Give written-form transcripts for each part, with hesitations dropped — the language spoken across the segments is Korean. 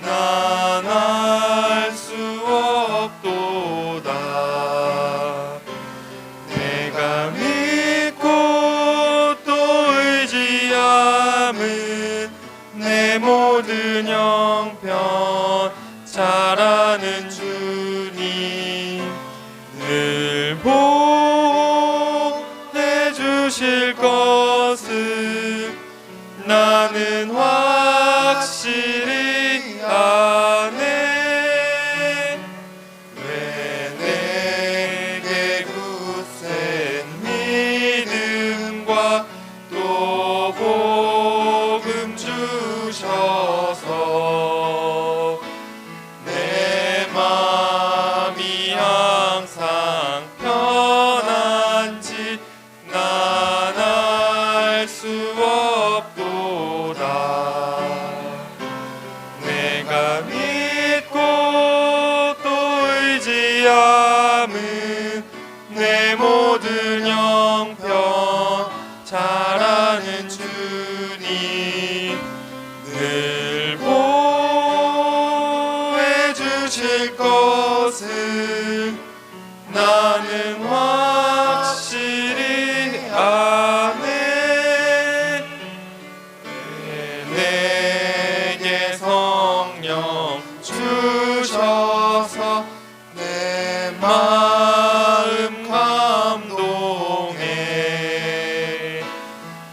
난 알 수 없도다. 내가 믿고 또 의지함은 내 모든 형편 잘 아는 주님 늘 보호해 주실 것을 나는 확실히 아네. 왜 내게 굳센 믿음과 또 복음 주셔서 내 맘이 항상 편한지 난 알 수 없도다. 내가 믿고 또 의지함은 내 모든 형편 잘 아는 주님 늘 보호해 주실 것을 나는 확실히 아네. 내게 성령 주셔서 내 마음 감동해.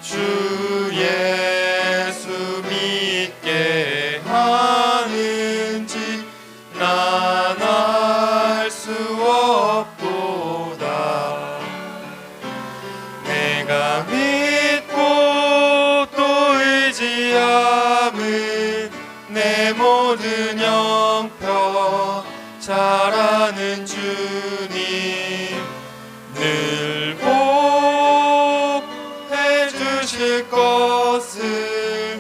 주 예수 믿게 하는지 난 알 수 없도다. 내가 믿고 또 의지함은 내 모든 형편 잘 아는 주님 늘 보호해 주실 것을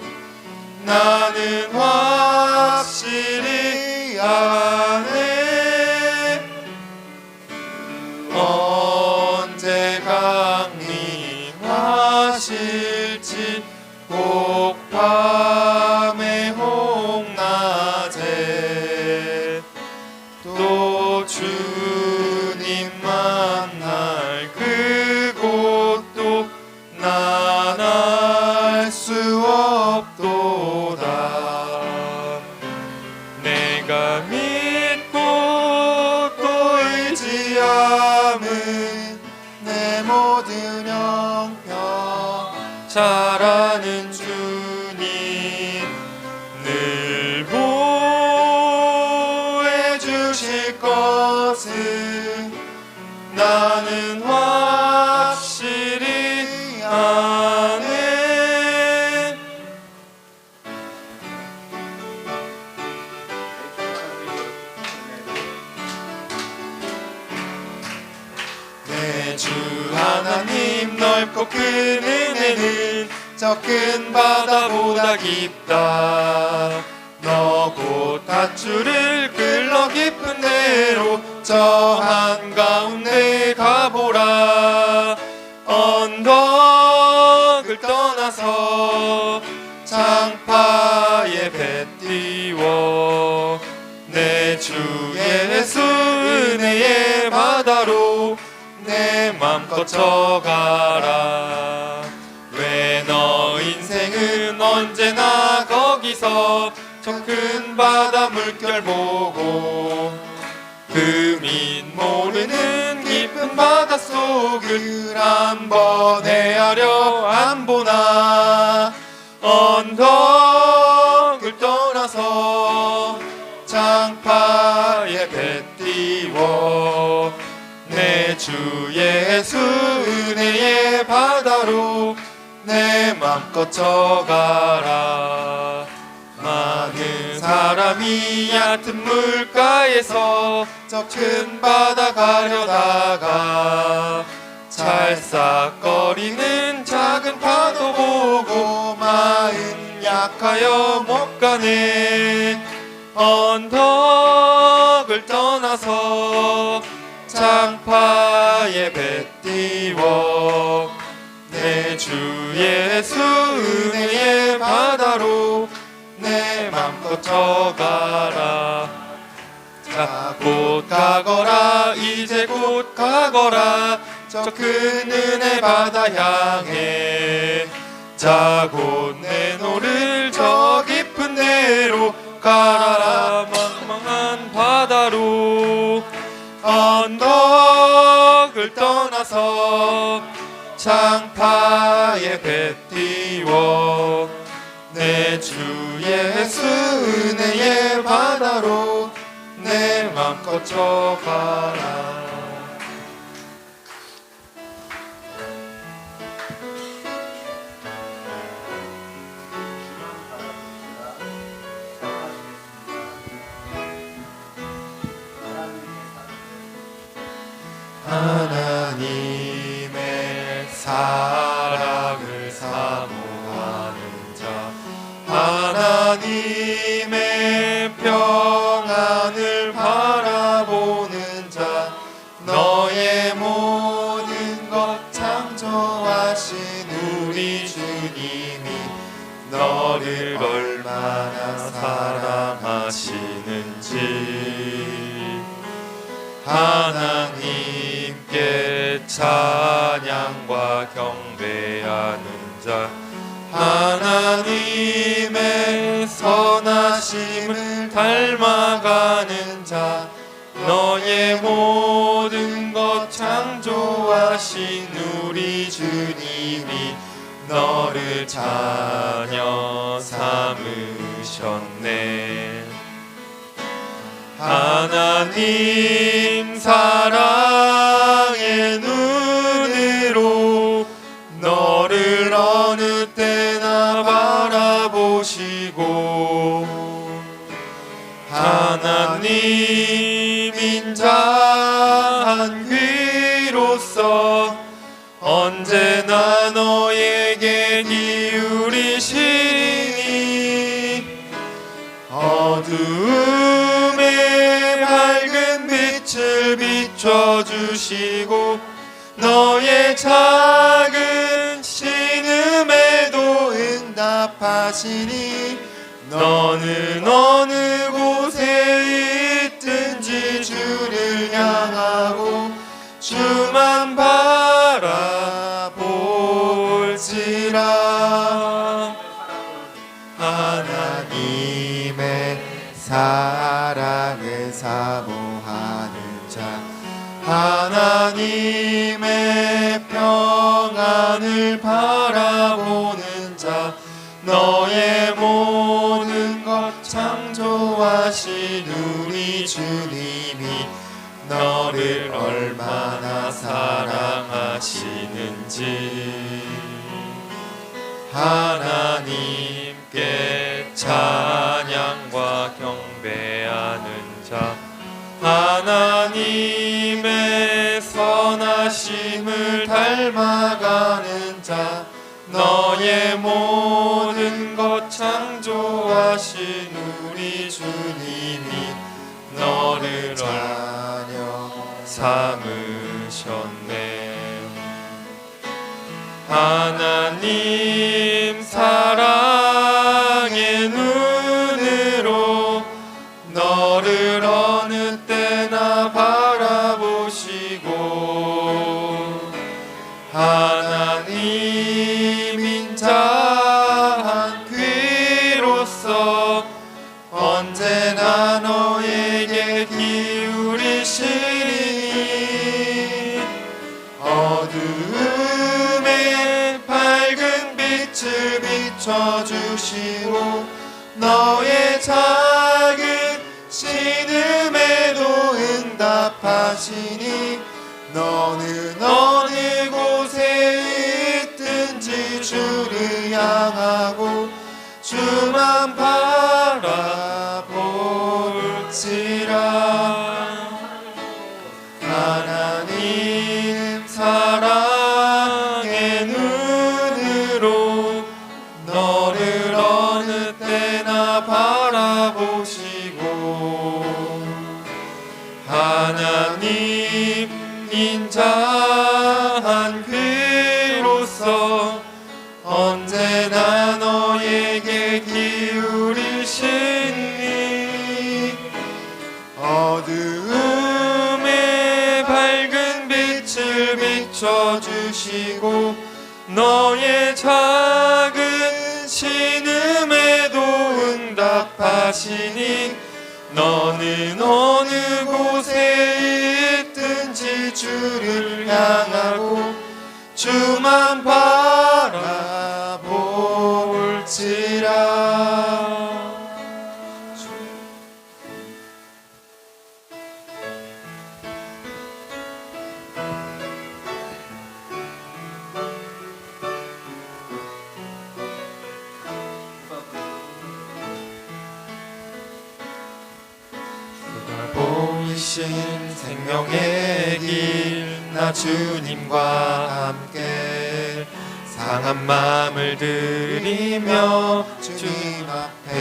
나는 확실히 아네. 언제 강림하실지 혹 밤에 혹 낮에 또 주님 만날 그곳도 난 알 수 없도다. 내가 믿고 또 의지함은 내 모든 형편 잘 아는 주님 늘 보호해 주실 것을 나는 확실히 아네. 내 주 하나님 넓고 큰 은혜는 저 큰 바다보다 깊다. 너 곧 밧줄을 끌러 깊은 데로 저 한가운데 가보라. 언덕을 떠나서 장파에 배 띄워 내 주 예수 은혜의 바다로 내 맘껏 져가라. 왜 너 인생은 언제나 거기서 저 큰 바다 물결 보고 그 밑 모르는 깊은 바닷속을 한번 헤아려 안 보나. 언덕을 떠나서 장파에 배 띄워 내 주 예수 은혜의 바다로 내 맘껏 져가라. 많은 사람이 얕은 물가에서 저 큰 바다 가려다가 찰싹거리는 작은 파도 보고 마음 약하여 못 가네. 언덕을 떠나서 장파에 배 띄워 내 주 예수 은혜의 바다로 내 맘껏 거쳐가라. 자, 곧 가거라. 이제 곧 가거라. 저 큰 은혜 바다 향해. 자, 곧 내 노를 저 깊은 데로 가라. 망망한 바다로 언덕을 떠나서 장파에 배 띄워 내 주 예수 은혜의 바다로 내 맘 거쳐가라. 하나님의 사랑을 사모하는 자, 하나님의 평안을 바라보는 자, 너의 모든 것 창조하신 우리 주님이 너를 얼마나 사랑하시는지 하나님께 찬양과 경배하는 자, 하나님의 선하심을 닮아가는 자, 너의 모든 것 창조하신 우리 주님이 너를 자녀 삼으셨네. 하나님 사랑의 눈으로 너를 어느 때나 바라보시고 하나님 인자한 귀로서 언제나 너에게 기울이시니 어두움에 밝은 빛을 비춰주시고 너의 작은 신음에도 응답하시니 너는 어느 곳에 있든지 주를 향하고 주만 바라볼지라. 하나님의 사랑을 사모하는 자, 하나님의 평안을 바라보는 자, 너의 모든 것 창조하신 우리 주님이 너를 얼마나 사랑하시는지 하나님께 찬양과 경배하는 자, 하나님의 선하심을 닮아가는 자, 너의 모든 것 창조하신 우리 주님이 너를 자녀 삼으셨네. 하나님 사랑의 눈으로 너를 어느 때나 바라보시고 하나님 인자한 귀로서 언제나 너에게 기울이시니 어두움에 밝은 빛을 비춰주시고 너의 작은 신음에도 응답하시니 너는 어느 곳에 있든지 주를 향하고 주만 바라볼지라. 하나님 사랑의 눈으로 너를 어느 때나 바라보시고 하나님 인자 고쳐주시고 너의 작은 신음에도 응답하시니 너는 어느 곳에 있든지 주를 향하고 주만 바라볼지라. 보이신 생명의 길 나 주님과 함께 상한 마음을 들이며 주님 앞에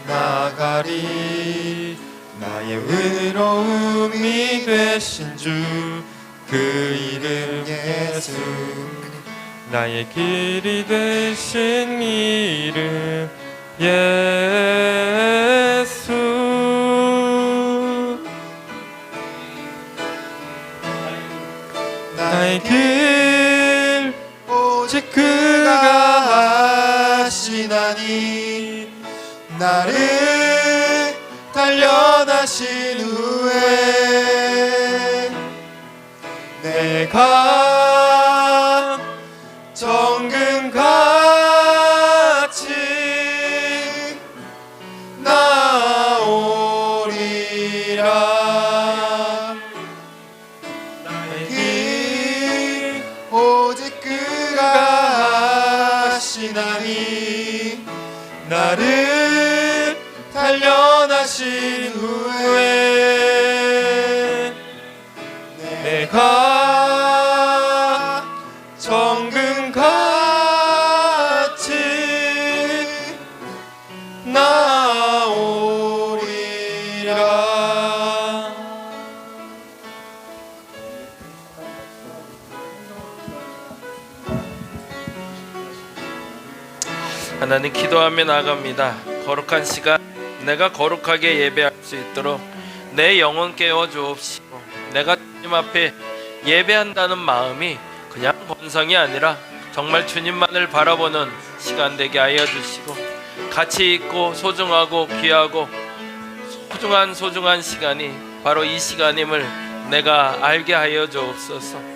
나가리. 나의 의로움이 되신 주 그 이름 예수 나의 길이 되신 이름 예수. 나의 길 오직 그가 하시나니 나를 단련하신 후에 내가 정금같이 나오리라. 나의 길 오직 그가 하시나니 나를 단련하신 후에 내가 정금같이 나오리라. 하나님, 기도하며 나갑니다. 거룩한 시간 내가 거룩하게 예배할 수 있도록 내 영혼 깨워 주옵시고, 내가 주님 앞에 예배한다는 마음이 그냥 본성이 아니라 정말 주님만을 바라보는 시간 되게 하여 주시고, 가치 있고 소중하고 귀하고 소중한 시간이 바로 이 시간임을 내가 알게 하여 주옵소서.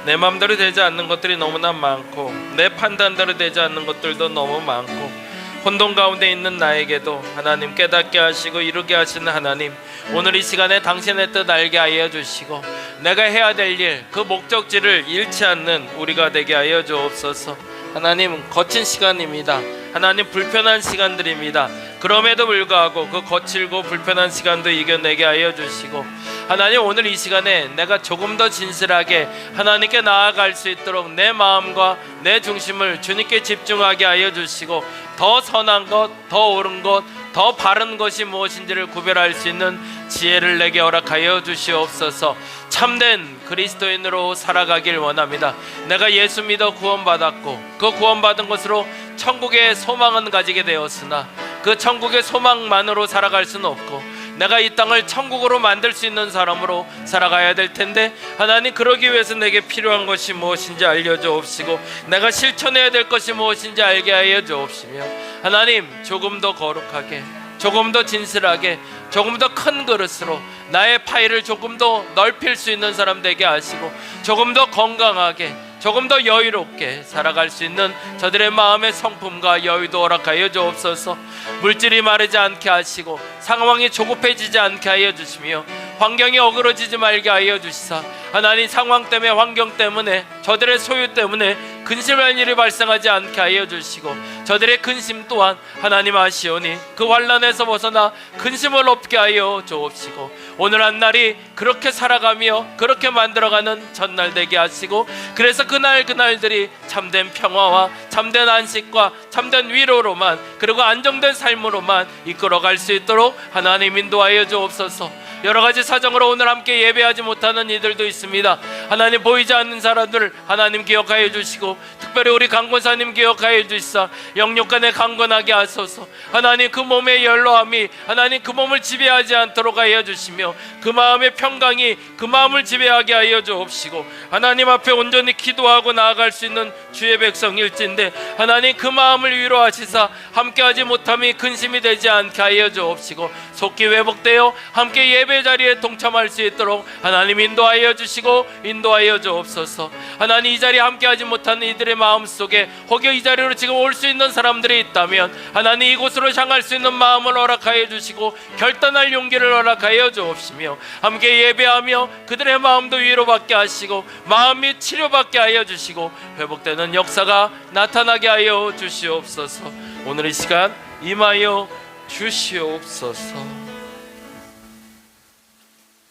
내 맘대로 되지 않는 것들이 너무나 많고 내 판단대로 되지 않는 것들도 너무 많고 혼돈 가운데 있는 나에게도 하나님 깨닫게 하시고 이루게 하시는 하나님, 오늘 이 시간에 당신의 뜻 알게 하여 주시고 내가 해야 될 일, 그 목적지를 잃지 않는 우리가 되게 하여 주옵소서. 하나님, 거친 시간입니다. 하나님, 불편한 시간들입니다. 그럼에도 불구하고 그 거칠고 불편한 시간도 이겨내게 하여 주시고, 하나님, 오늘 이 시간에 내가 조금 더 진실하게 하나님께 나아갈 수 있도록 내 마음과 내 중심을 주님께 집중하게 하여 주시고, 더 선한 것, 더 옳은 것, 더 바른 것이 무엇인지를 구별할 수 있는 지혜를 내게 허락하여 주시옵소서. 참된 그리스도인으로 살아가길 원합니다. 내가 예수 믿어 구원받았고 그 구원받은 것으로 천국의 소망은 가지게 되었으나 그 천국의 소망만으로 살아갈 수는 없고 내가 이 땅을 천국으로 만들 수 있는 사람으로 살아가야 될 텐데, 하나님, 그러기 위해서 내게 필요한 것이 무엇인지 알려주옵시고 내가 실천해야 될 것이 무엇인지 알게 하여 주옵시며, 하나님, 조금 더 거룩하게, 조금 더 진실하게, 조금 더 큰 그릇으로 나의 파일을 조금 더 넓힐 수 있는 사람 되게 하시고, 조금 더 건강하게, 조금 더 여유롭게 살아갈 수 있는 저들의 마음의 성품과 여유도 허락하여 주옵소서. 물질이 마르지 않게 하시고 상황이 조급해지지 않게 하여 주시며 환경이 어그러지지 말게 하여 주시사, 하나님, 상황 때문에, 환경 때문에, 저들의 소유 때문에 근심할 일이 발생하지 않게 하여 주시고, 저들의 근심 또한 하나님 아시오니 그 환난에서 벗어나 근심을 없게 하여 주옵시고, 오늘 한 날이 그렇게 살아가며 그렇게 만들어가는 전날 되게 하시고, 그래서 그날들이 참된 평화와 참된 안식과 참된 위로로만, 그리고 안정된 삶으로만 이끌어갈 수 있도록 하나님 인도하여 주옵소서. 여러 가지 사정으로 오늘 함께 예배하지 못하는 이들도 있습니다. 하나님, 보이지 않는 사람들 하나님 기억하여 주시고, 특별히 우리 강권사님 기억하여 주시사 영육간에 강건하게 하소서. 하나님, 그 몸의 연로함이 하나님 그 몸을 지배하지 않도록 하여 주시며, 그 마음의 평강이 그 마음을 지배하게 하여 주옵시고, 하나님 앞에 온전히 기도하고 나아갈 수 있는 주의 백성일진데 하나님 그 마음을 위로하시사 함께하지 못함이 근심이 되지 않게 하여 주옵시고, 속히 회복되어 함께 예배 자리에 동참할 수 있도록 하나님 인도하여 주시고 인도하여 주옵소서. 하나님, 이 자리에 함께하지 못하는 이들의 마음속에 혹여 이 자리로 지금 올 수 있는 사람들이 있다면 하나님 이곳으로 향할 수 있는 마음을 허락하여 주시고 결단할 용기를 허락하여 주옵시며, 함께 예배하며 그들의 마음도 위로받게 하시고 마음이 치료받게 하여 주시고 회복되는 역사가 나타나게 하여 주시옵소서. 오늘 이 시간 임하여 주시옵소서.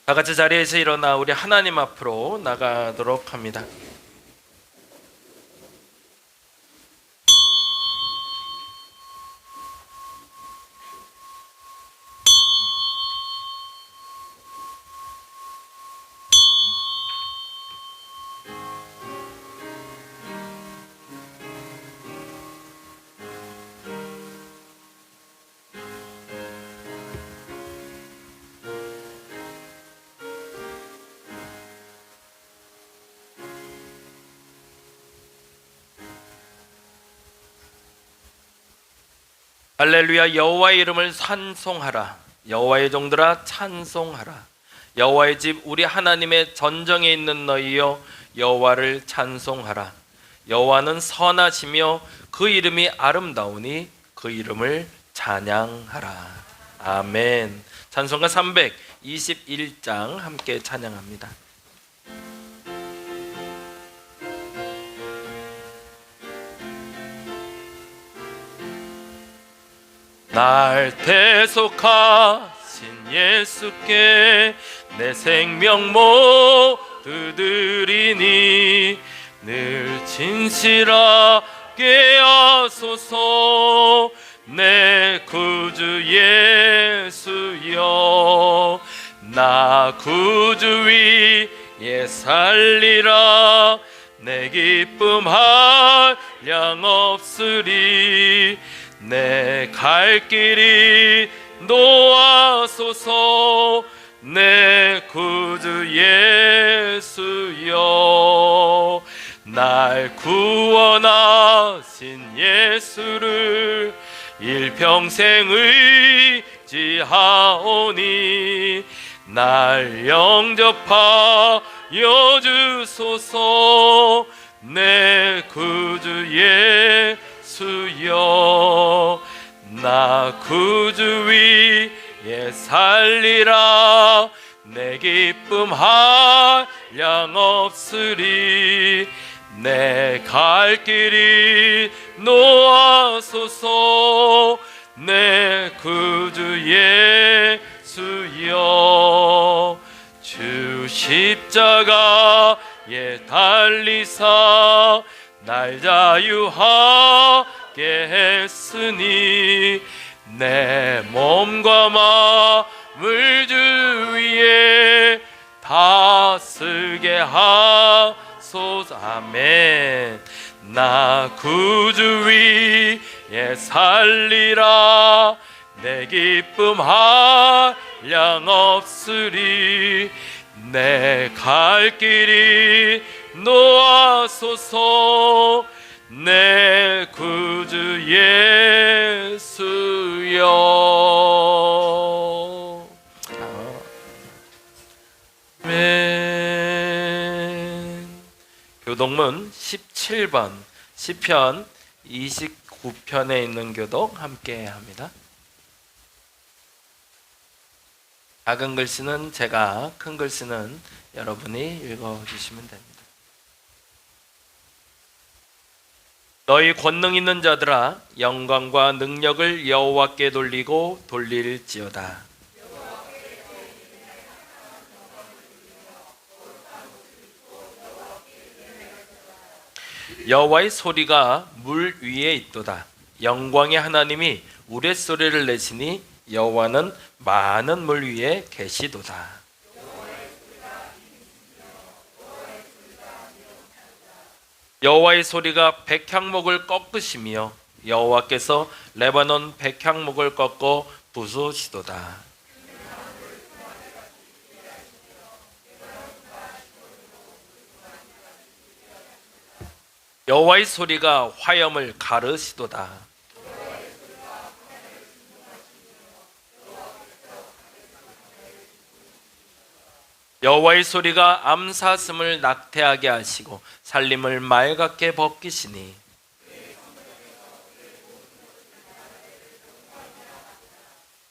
다 같이 자리에서 일어나 우리 하나님 앞으로 나가도록 합니다. 할렐루야. 여호와의 이름을 찬송하라. 여호와의 종들아 찬송하라. 여호와의 집 우리 하나님의 전정에 있는 너희여 여호와를 찬송하라. 여호와는 선하시며 그 이름이 아름다우니 그 이름을 찬양하라. 아멘. 찬송가 321장 함께 찬양합니다. 날 대속하신 예수께 내 생명 모두 드리니 늘 진실하게 하소서. 내 구주 예수여 나 구주 위에 살리라. 내 기쁨 한량 없으리. 내 갈 길이 노하소서. 내 구주 예수여 날 구원하신 예수를 일평생 의지하오니 날 영접하여 주소서. 내 구주 예수여 나 구주 위에 살리라. 내 기쁨 한량 없으리. 내 갈 길이 노하소서. 내 구주 예수여 주 십자가에 달리사 날 자유하게 했으니 내 몸과 마음을 주 위에 다스게 하소서. 아멘. 나 구주 위에 살리라. 내 기쁨 한량 없으리. 내 갈 길이 노하소서. 내 구주 예수여. 아멘. 교독문 17번 시편 29편에 있는 교독 함께 합니다. 작은 글씨는 제가, 큰 글씨는 여러분이 읽어주시면 됩니다. 너희 권능 있는 자들아 영광과 능력을 여호와께 돌리고 돌릴지어다. 여호와의 소리가 물 위에 있도다. 영광의 하나님이 우레소리를 내시니 여호와는 많은 물 위에 계시도다. 여호와의 소리가 백향목을 꺾으시며 여호와께서 레바논 백향목을 꺾어 부수시도다. 여호와의 소리가 화염을 가르시도다. 여호와의 소리가 암사슴을 낙태하게 하시고 살림을 맑게 벗기시니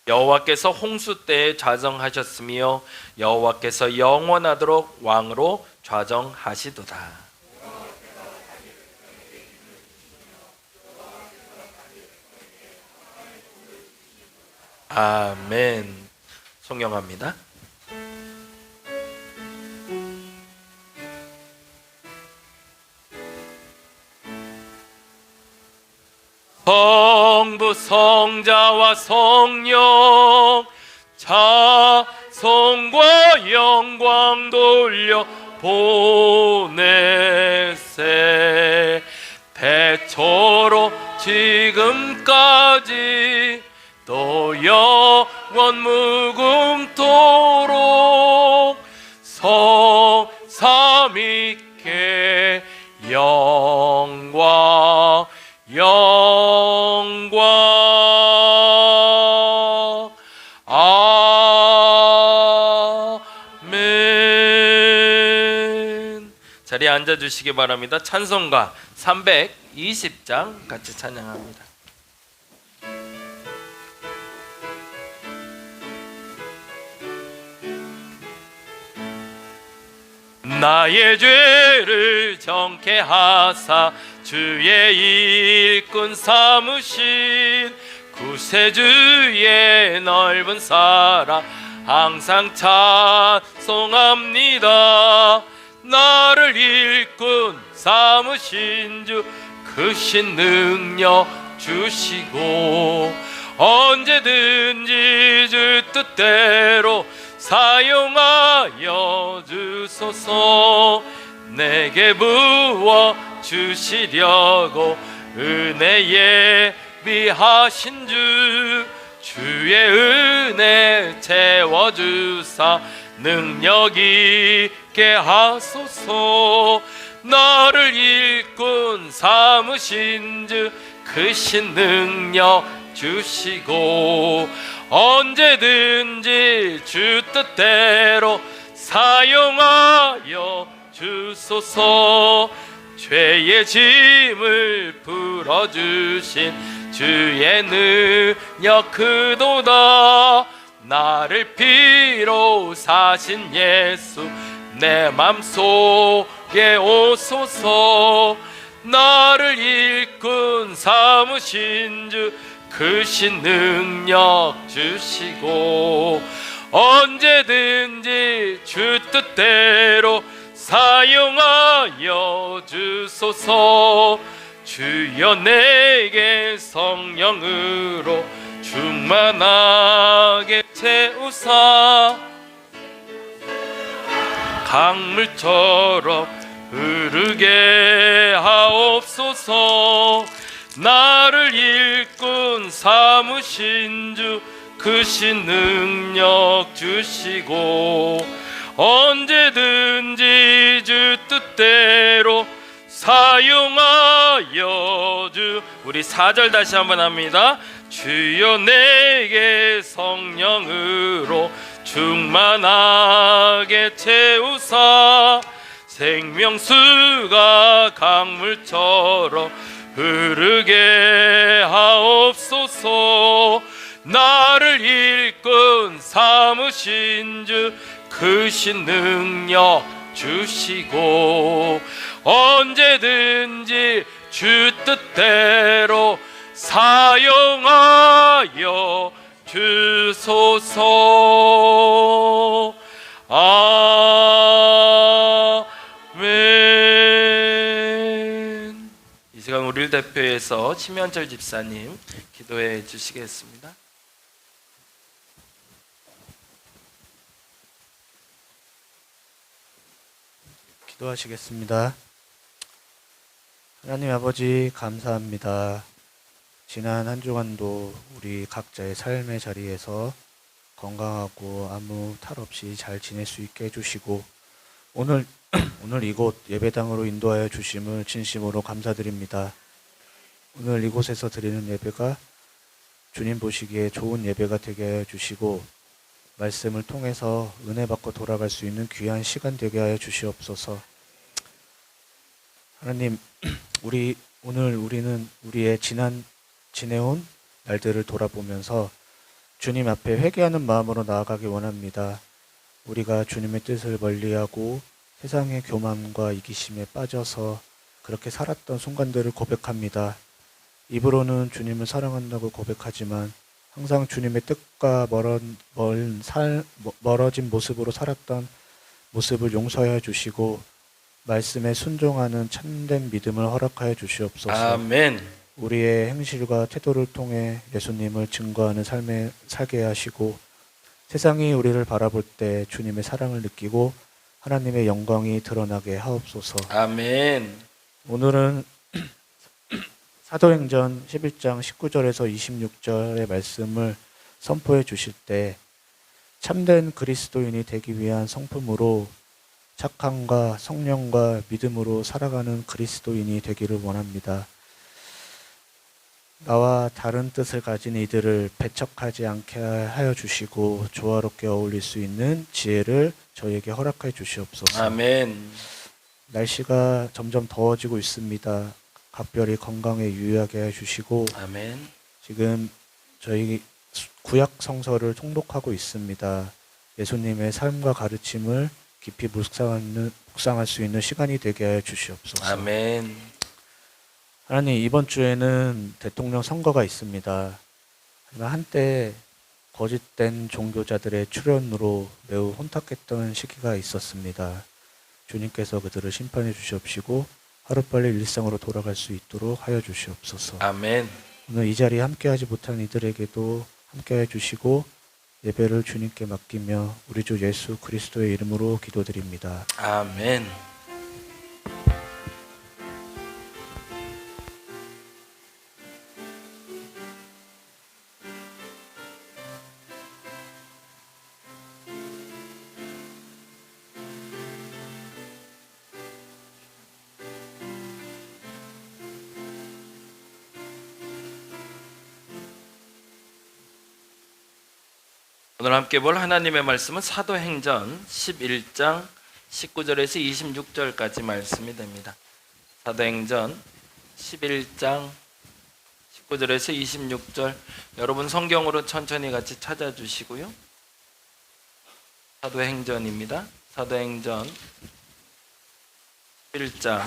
여호와께서 홍수 때에 좌정하셨으며 여호와께서 영원하도록 왕으로 좌정하시도다. 아멘. 송영합니다. 성부 성자와 성령 자성과 영광 돌려 보내세. 태초로 지금까지 또 영원 무궁토록 성삼위께 영광 아멘. 자리에 앉아주시기 바랍니다. 찬송가 320장 같이 찬양합니다. 나의 죄를 정케 하사 주의 일꾼 삼으신 구세주의 넓은 사랑 항상 찬송합니다. 나를 일꾼 삼으신 주 크신 능력 주시고 언제든지 주 뜻대로 사용하여 주소서. 내게 부어 주시려고 은혜 예비하신 주 주의 은혜 채워주사 능력 있게 하소서. 나를 일꾼 삼으신 주 크신 능력 주시고 언제든지 주 뜻대로 사용하여 주소서. 죄의 짐을 풀어주신 주의 능력 크도다. 나를 피로 사신 예수 내 맘속에 오소서. 나를 일꾼 삼으신 주 크신 능력 주시고 언제든지 주 뜻대로 사용하여 주소서. 주여 내게 성령으로 충만하게 채우사 강물처럼 흐르게 하옵소서. 나를 일꾼 삼으신 주 크신 능력 주시고 언제든지 주 뜻대로 사용하여 주. 우리 4절 다시 한번 합니다. 주여 내게 성령으로 충만하게 채우사 생명수가 강물처럼 흐르게 하옵소서. 나를 일꾼 삼으신 주 크신 능력 주시고 언제든지 주 뜻대로 사용하여 주소서. 아멘. 이 시간 우리를 대표해서 심현철 집사님 기도해 주시겠습니다. 기도하시겠습니다. 하나님 아버지 감사합니다. 지난 한 주간도 우리 각자의 삶의 자리에서 건강하고 아무 탈 없이 잘 지낼 수 있게 해주시고 오늘 이곳 예배당으로 인도하여 주심을 진심으로 감사드립니다. 오늘 이곳에서 드리는 예배가 주님 보시기에 좋은 예배가 되게 하여 주시고 말씀을 통해서 은혜 받고 돌아갈 수 있는 귀한 시간 되게 하여 주시옵소서. 하나님, 오늘 우리는 우리의 지내온 날들을 돌아보면서 주님 앞에 회개하는 마음으로 나아가기 원합니다. 우리가 주님의 뜻을 멀리하고 세상의 교만과 이기심에 빠져서 그렇게 살았던 순간들을 고백합니다. 입으로는 주님을 사랑한다고 고백하지만 항상 주님의 뜻과 멀어진 모습으로 살았던 모습을 용서하여 주시고 말씀에 순종하는 참된 믿음을 허락하여 주시옵소서. 아멘. 우리의 행실과 태도를 통해 예수님을 증거하는 삶에 살게 하시고 세상이 우리를 바라볼 때 주님의 사랑을 느끼고 하나님의 영광이 드러나게 하옵소서. 아멘. 오늘은 사도행전 11장 19절에서 26절의 말씀을 선포해 주실 때 참된 그리스도인이 되기 위한 성품으로 착함과 성령과 믿음으로 살아가는 그리스도인이 되기를 원합니다. 나와 다른 뜻을 가진 이들을 배척하지 않게 하여 주시고 조화롭게 어울릴 수 있는 지혜를 저희에게 허락해 주시옵소서. 아멘. 날씨가 점점 더워지고 있습니다. 각별히 건강에 유의하게 해주시고 아멘. 지금 저희 구약 성서를 통독하고 있습니다. 예수님의 삶과 가르침을 깊이 묵상할 수 있는 시간이 되게 하여 주시옵소서. 아멘. 하나님, 이번 주에는 대통령 선거가 있습니다. 하지만 한때 거짓된 종교자들의 출현으로 매우 혼탁했던 시기가 있었습니다. 주님께서 그들을 심판해 주시옵시고 하루빨리 일상으로 돌아갈 수 있도록 하여 주시옵소서. 아멘. 오늘 이 자리에 함께하지 못한 이들에게도 함께해 주시고 예배를 주님께 맡기며 우리 주 예수 그리스도의 이름으로 기도드립니다. 아멘. 오늘 함께 볼 하나님의 말씀은 사도행전 11장 19절에서 26절까지 말씀이 됩니다. 사도행전 11장 19절에서 26절, 여러분 성경으로 천천히 같이 찾아주시고요. 사도행전입니다. 사도행전 11장,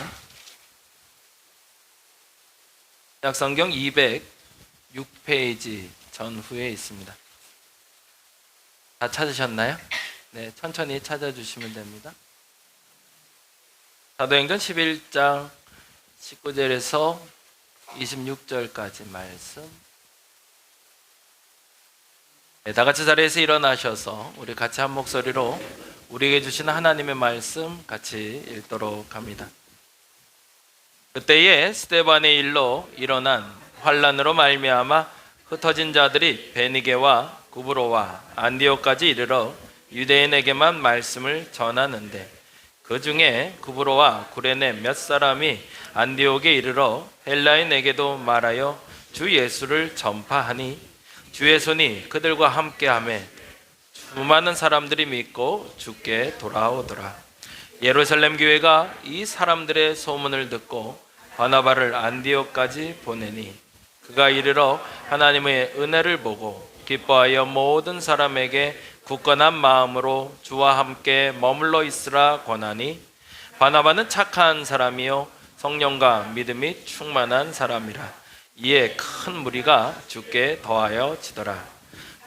약성경 206페이지 전후에 있습니다. 다 찾으셨나요? 네, 천천히 찾아주시면 됩니다. 사도행전 11장 19절에서 26절까지 말씀. 네, 다 같이 자리에서 일어나셔서 우리 같이 한 목소리로 우리에게 주시는 하나님의 말씀 같이 읽도록 합니다. 그때에 스데반의 일로 일어난 환란으로 말미암아 흩어진 자들이 베니게와 구브로와 안디옥까지 이르러 유대인에게만 말씀을 전하는데 그 중에 구브로와 구레네 몇 사람이 안디옥에 이르러 헬라인에게도 말하여 주 예수를 전파하니 주의 손이 그들과 함께하며 수많은 사람들이 믿고 주께 돌아오더라. 예루살렘 교회가 이 사람들의 소문을 듣고 바나바를 안디옥까지 보내니 그가 이르러 하나님의 은혜를 보고 기뻐하여 모든 사람에게 굳건한 마음으로 주와 함께 머물러 있으라 권하니 바나바는 착한 사람이요 성령과 믿음이 충만한 사람이라. 이에 큰 무리가 주께 더하여 지더라.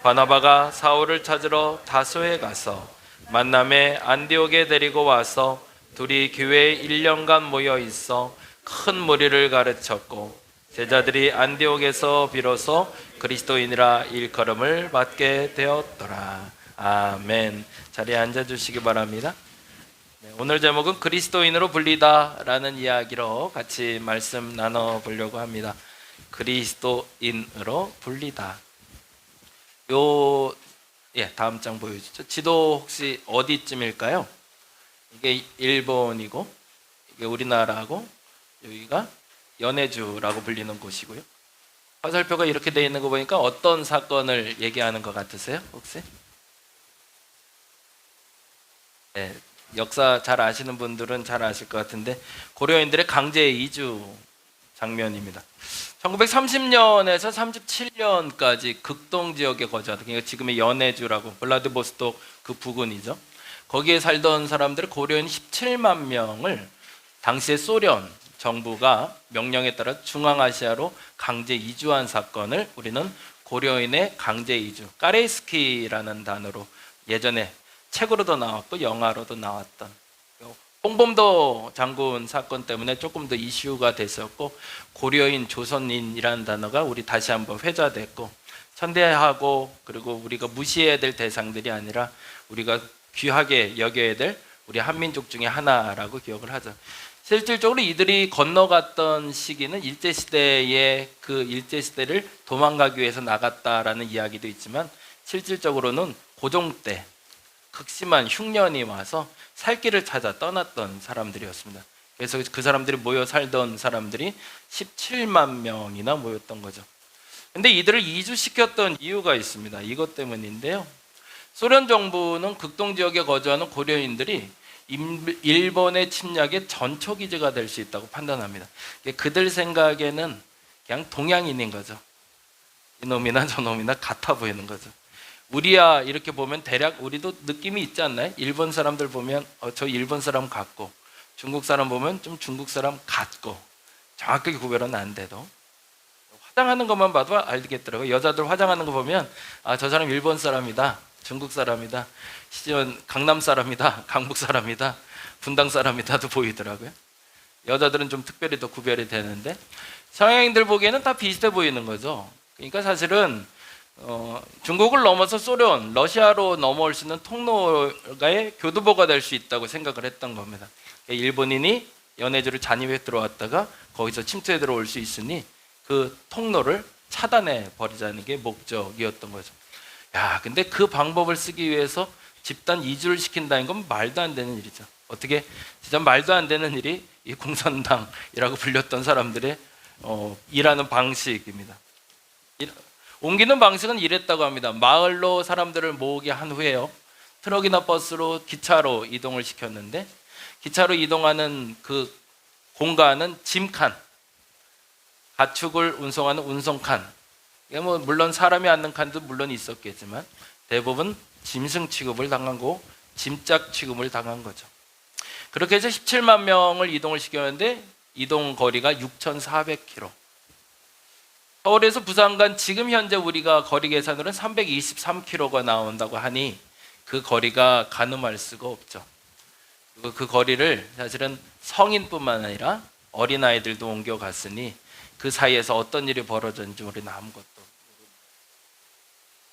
바나바가 사울을 찾으러 다소에 가서 만남에 안디옥에 데리고 와서 둘이 교회에 1년간 모여 있어 큰 무리를 가르쳤고 제자들이 안디옥에서 비로소 그리스도인이라 일컬음을 받게 되었더라. 아멘. 자리에 앉아주시기 바랍니다. 네, 오늘 제목은 그리스도인으로 불리다라는 이야기로 같이 말씀 나눠보려고 합니다. 그리스도인으로 불리다. 다음 장 보여주죠. 지도 혹시 어디쯤일까요? 이게 일본이고 이게 우리나라고 여기가 연해주라고 불리는 곳이고요. 화살표가 이렇게 되어 있는 거 보니까 어떤 사건을 얘기하는 것 같으세요? 혹시? 네, 역사 잘 아시는 분들은 잘 아실 것 같은데 고려인들의 강제 이주 장면입니다. 1930년에서 37년까지 극동 지역에 거주하던, 그러니까 지금의 연해주라고 블라디보스톡 그 부근이죠. 거기에 살던 사람들을 고려인 17만 명을 당시의 소련 정부가 명령에 따라 중앙아시아로 강제 이주한 사건을 우리는 고려인의 강제 이주, 까레이스키라는 단어로 예전에 책으로도 나왔고 영화로도 나왔던 홍범도 장군 사건 때문에 조금 더 이슈가 됐었고, 고려인, 조선인이라는 단어가 우리 다시 한번 회자됐고, 천대하고 그리고 우리가 무시해야 될 대상들이 아니라 우리가 귀하게 여겨야 될 우리 한민족 중에 하나라고 기억을 하죠. 실질적으로 이들이 건너갔던 시기는 일제시대에 그 일제시대를 도망가기 위해서 나갔다라는 이야기도 있지만, 실질적으로는 고종 때 극심한 흉년이 와서 살 길을 찾아 떠났던 사람들이었습니다. 그래서 그 사람들이 모여 살던 사람들이 17만 명이나 모였던 거죠. 근데 이들을 이주시켰던 이유가 있습니다. 이것 때문인데요. 소련 정부는 극동 지역에 거주하는 고려인들이 일본의 침략의 전초기지가 될 수 있다고 판단합니다. 그들 생각에는 그냥 동양인인 거죠. 이놈이나 저놈이나 같아 보이는 거죠. 우리야 이렇게 보면 대략 우리도 느낌이 있지 않나요? 일본 사람들 보면 저 일본 사람 같고, 중국 사람 보면 좀 중국 사람 같고, 정확하게 구별은 안 돼도 화장하는 것만 봐도 알겠더라고요. 여자들 화장하는 거 보면 저 사람 일본 사람이다, 중국 사람이다, 강남 사람이다, 강북 사람이다, 분당 사람이다도 보이더라고요. 여자들은 좀 특별히 더 구별이 되는데 서양인들 보기에는 다 비슷해 보이는 거죠. 그러니까 사실은 중국을 넘어서 소련, 러시아로 넘어올 수 있는 통로가의 교두보가 될 수 있다고 생각을 했던 겁니다. 일본인이 연해주를 잔입해 들어왔다가 거기서 침투해 들어올 수 있으니 그 통로를 차단해 버리자는 게 목적이었던 거죠. 근데 그 방법을 쓰기 위해서 집단 이주를 시킨다는 건 말도 안 되는 일이죠. 어떻게 진짜 말도 안 되는 일이 이 공산당이라고 불렸던 사람들의 일하는 방식입니다. 옮기는 방식은 이랬다고 합니다. 마을로 사람들을 모으게 한 후에요, 트럭이나 버스로, 기차로 이동을 시켰는데, 기차로 이동하는 그 공간은 짐칸, 가축을 운송하는 운송칸, 물론 사람이 앉는 칸도 물론 있었겠지만 대부분 짐승 취급을 당하고 짐짝 취급을 당한 거죠. 그렇게 해서 17만 명을 이동을 시켰는데 이동 거리가 6,400km. 서울에서 부산 간 지금 현재 우리가 거리 계산으로는 323km가 나온다고 하니 그 거리가 가늠할 수가 없죠. 그리고 그 거리를 사실은 성인뿐만 아니라 어린아이들도 옮겨갔으니 그 사이에서 어떤 일이 벌어졌는지 우리는 아무것도 모릅니다.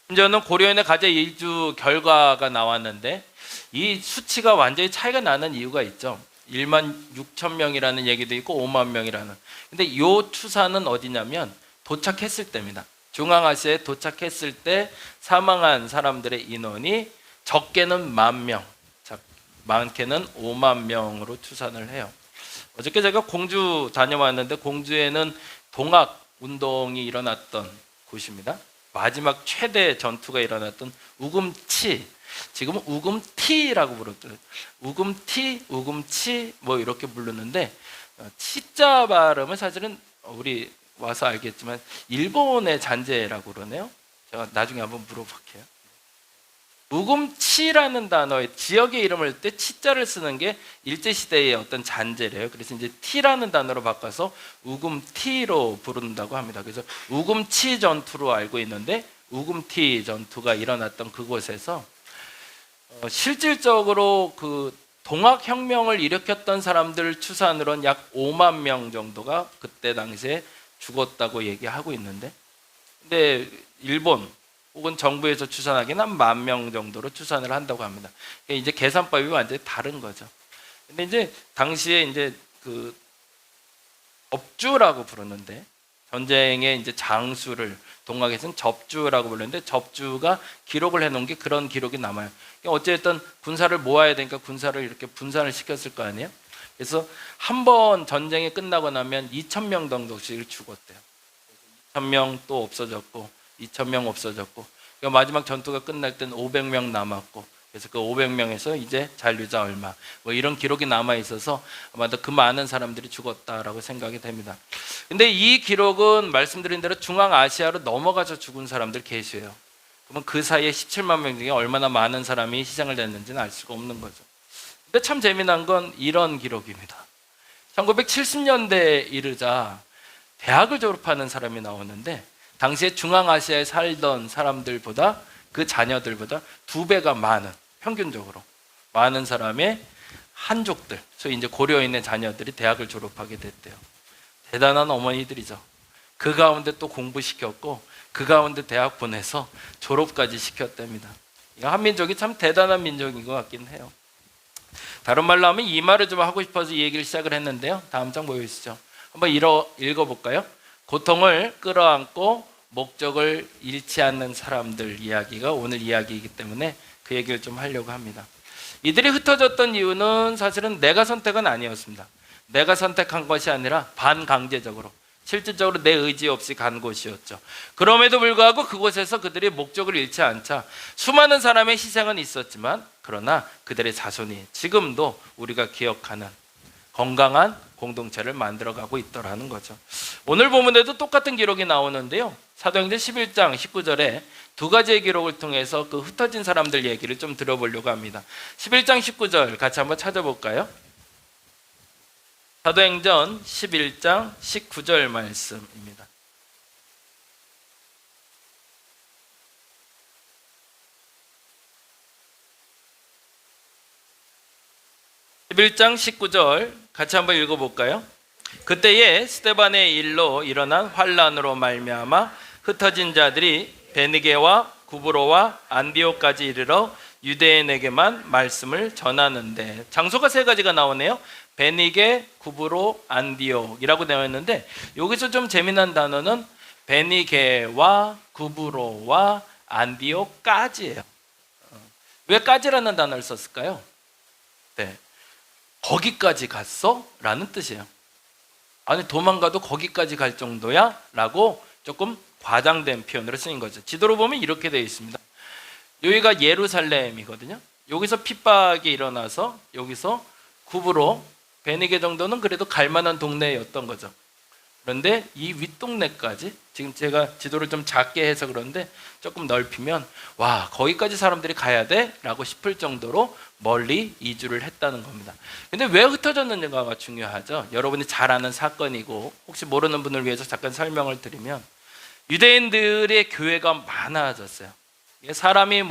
심지어는 고려인의 가제 이주 결과가 나왔는데 이 수치가 완전히 차이가 나는 이유가 있죠. 1만 6천 명이라는 얘기도 있고 5만 명이라는. 근데 이 추산은 어디냐면 도착했을 때입니다. 중앙아시아에 도착했을 때 사망한 사람들의 인원이 적게는 10,000명, 많게는 5만 명으로 추산을 해요. 어저께 제가 공주 다녀왔는데 공주에는 동학 운동이 일어났던 곳입니다. 마지막 최대 전투가 일어났던 우금치, 지금은 우금티라고 부르죠. 우금티, 우금치 뭐 이렇게 부르는데 치자 발음은 사실은 우리 와서 알겠지만 일본의 잔재라고 그러네요. 제가 나중에 한번 물어볼게요. 우금치라는 단어의 지역의 이름을 때 치자를 쓰는 게 일제시대의 어떤 잔재래요. 그래서 이제 티라는 단어로 바꿔서 우금티로 부른다고 합니다. 그래서 우금치 전투로 알고 있는데 우금티 전투가 일어났던 그곳에서 실질적으로 그 동학혁명을 일으켰던 사람들 추산으로는 약 5만 명 정도가 그때 당시에 죽었다고 얘기하고 있는데, 근데 일본 혹은 정부에서 추산하기는 한 10,000명 정도로 추산을 한다고 합니다. 이제 계산법이 완전히 다른 거죠. 근데 이제 당시에 이제 그 접주라고 부르는데 전쟁의 이제 장수를 동학에서는 접주라고 부르는데 접주가 기록을 해놓은 게 그런 기록이 남아요. 어쨌든 군사를 모아야 되니까 군사를 이렇게 분산을 시켰을 거 아니에요. 그래서 한 번 전쟁이 끝나고 나면 2,000명 정도씩 죽었대요. 2,000명 또 없어졌고 2,000명 없어졌고 그러니까 마지막 전투가 끝날 땐 500명 남았고 그래서 그 500명에서 이제 잔류자 얼마 뭐 이런 기록이 남아 있어서 아마도 그 많은 사람들이 죽었다라고 생각이 됩니다. 근데 이 기록은 말씀드린 대로 중앙아시아로 넘어가서 죽은 사람들 계시예요. 그러면 그 사이에 17만 명 중에 얼마나 많은 사람이 희생을 했는지는 알 수가 없는 거죠. 근데 참 재미난 건 이런 기록입니다. 1970년대에 이르자 대학을 졸업하는 사람이 나오는데 당시에 중앙아시아에 살던 사람들보다 그 자녀들보다 2배가 많은 평균적으로 많은 사람의 한족들, 소위 이제 고려인의 자녀들이 대학을 졸업하게 됐대요. 대단한 어머니들이죠. 그 가운데 또 공부시켰고 그 가운데 대학 보내서 졸업까지 시켰답니다. 한민족이 참 대단한 민족인 것 같긴 해요. 다른 말로 하면 이 말을 좀 하고 싶어서 이 얘기를 시작을 했는데요. 다음 장 보여주시죠. 한번 읽어볼까요? 고통을 끌어안고 목적을 잃지 않는 사람들 이야기가 오늘 이야기이기 때문에 그 얘기를 좀 하려고 합니다. 이들이 흩어졌던 이유는 사실은 내가 선택은 아니었습니다. 내가 선택한 것이 아니라 반강제적으로 실질적으로 내 의지 없이 간 곳이었죠. 그럼에도 불구하고 그곳에서 그들이 목적을 잃지 않자 수많은 사람의 희생은 있었지만 그러나 그들의 자손이 지금도 우리가 기억하는 건강한 공동체를 만들어가고 있더라는 거죠. 오늘 본문에도 똑같은 기록이 나오는데요. 사도행전 11장 19절에 두 가지의 기록을 통해서 그 흩어진 사람들 얘기를 좀 들어보려고 합니다. 11장 19절 같이 한번 찾아볼까요? 사도행전 11장 19절 말씀입니다. (11장 19절) 같이 한번 읽어볼까요? 그때에 스데반의 일로 일어난 환란으로 말미암아 흩어진 자들이 베니게와 구브로와 안디옥까지 이르러 유대인에게만 말씀을 전하는데, 장소가 세 가지가 나오네요. 베니게, 구브로, 안디옥이라고 되어 있는데 여기서 좀 재미난 단어는 베니게와 구브로와 안디옥까지예요. 왜 까지라는 단어를 썼을까요? 네, 거기까지 갔어? 라는 뜻이에요. 아니 도망가도 거기까지 갈 정도야? 라고 조금 과장된 표현으로 쓰인 거죠. 지도로 보면 이렇게 되어 있습니다. 여기가 예루살렘이거든요. 여기서 핍박이 일어나서 여기서 구브로, 베니게 정도는 그래도 갈만한 동네였던 거죠. 그런데 이 윗동네까지, 지금 제가 지도를 좀 작게 해서 그런데 조금 넓히면 와, 거기까지 사람들이 가야 돼? 라고 싶을 정도로 멀리 이주를 했다는 겁니다. 근데 왜 흩어졌는가가 중요하죠. 여러분이 잘 아는 사건이고 혹시 모르는 분을 위해서 잠깐 설명을 드리면, 유대인들의 교회가 많아졌어요. 사람이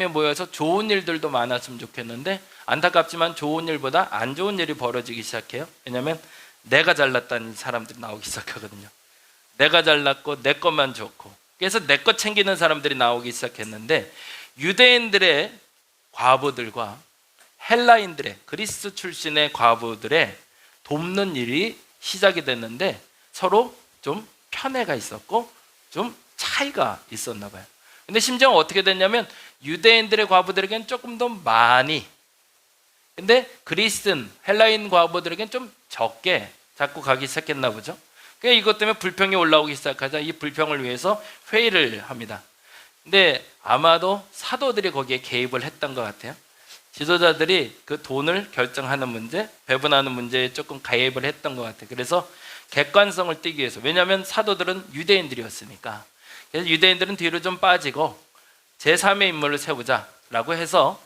모여서 좋은 일들도 많았으면 좋겠는데 안타깝지만 좋은 일보다 안 좋은 일이 벌어지기 시작해요. 왜냐하면 내가 잘났다는 사람들이 나오기 시작하거든요. 내가 잘났고 내 것만 좋고, 그래서 내 것 챙기는 사람들이 나오기 시작했는데, 유대인들의 과부들과 헬라인들의, 그리스 출신의 과부들의 돕는 일이 시작이 됐는데 서로 좀 편애가 있었고 좀 차이가 있었나 봐요. 근데 심지어 어떻게 됐냐면 유대인들의 과부들에게는 조금 더 많이, 근데 그리스인 헬라인 과부들에게는 좀 적게 자꾸 가기 시작했나 보죠. 그러니까 이것 때문에 불평이 올라오기 시작하자 이 불평을 위해서 회의를 합니다. 근데 아마도 사도들이 거기에 개입을 했던 것 같아요. 지도자들이 그 돈을 결정하는 문제, 배분하는 문제에 조금 가입을 했던 것 같아요. 그래서 객관성을 띠기 위해서, 왜냐하면 사도들은 유대인들이었으니까, 그래서 유대인들은 뒤로 좀 빠지고 제3의 인물을 세우자라고 해서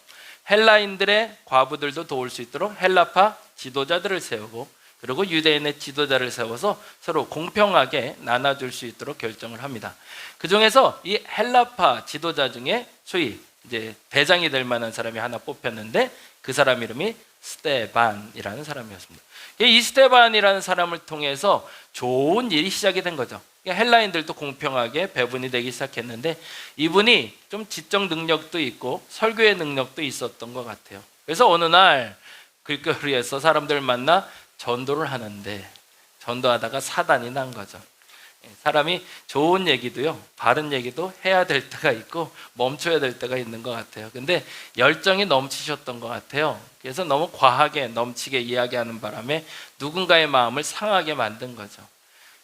헬라인들의 과부들도 도울 수 있도록 헬라파 지도자들을 세우고, 그리고 유대인의 지도자를 세워서 서로 공평하게 나눠줄 수 있도록 결정을 합니다. 그 중에서 이 헬라파 지도자 중에 소위 이제 대장이 될 만한 사람이 하나 뽑혔는데 그 사람 이름이 스데반이라는 사람이었습니다. 이 스데반이라는 사람을 통해서 좋은 일이 시작이 된 거죠. 헬라인들도 공평하게 배분이 되기 시작했는데 이분이 좀 지적 능력도 있고 설교의 능력도 있었던 것 같아요. 그래서 어느 날 길거리에서 사람들 만나 전도를 하는데 전도하다가 사단이 난 거죠. 사람이 좋은 얘기도요, 바른 얘기도 해야 될 때가 있고 멈춰야 될 때가 있는 것 같아요. 근데 열정이 넘치셨던 것 같아요. 그래서 너무 과하게 넘치게 이야기하는 바람에 누군가의 마음을 상하게 만든 거죠.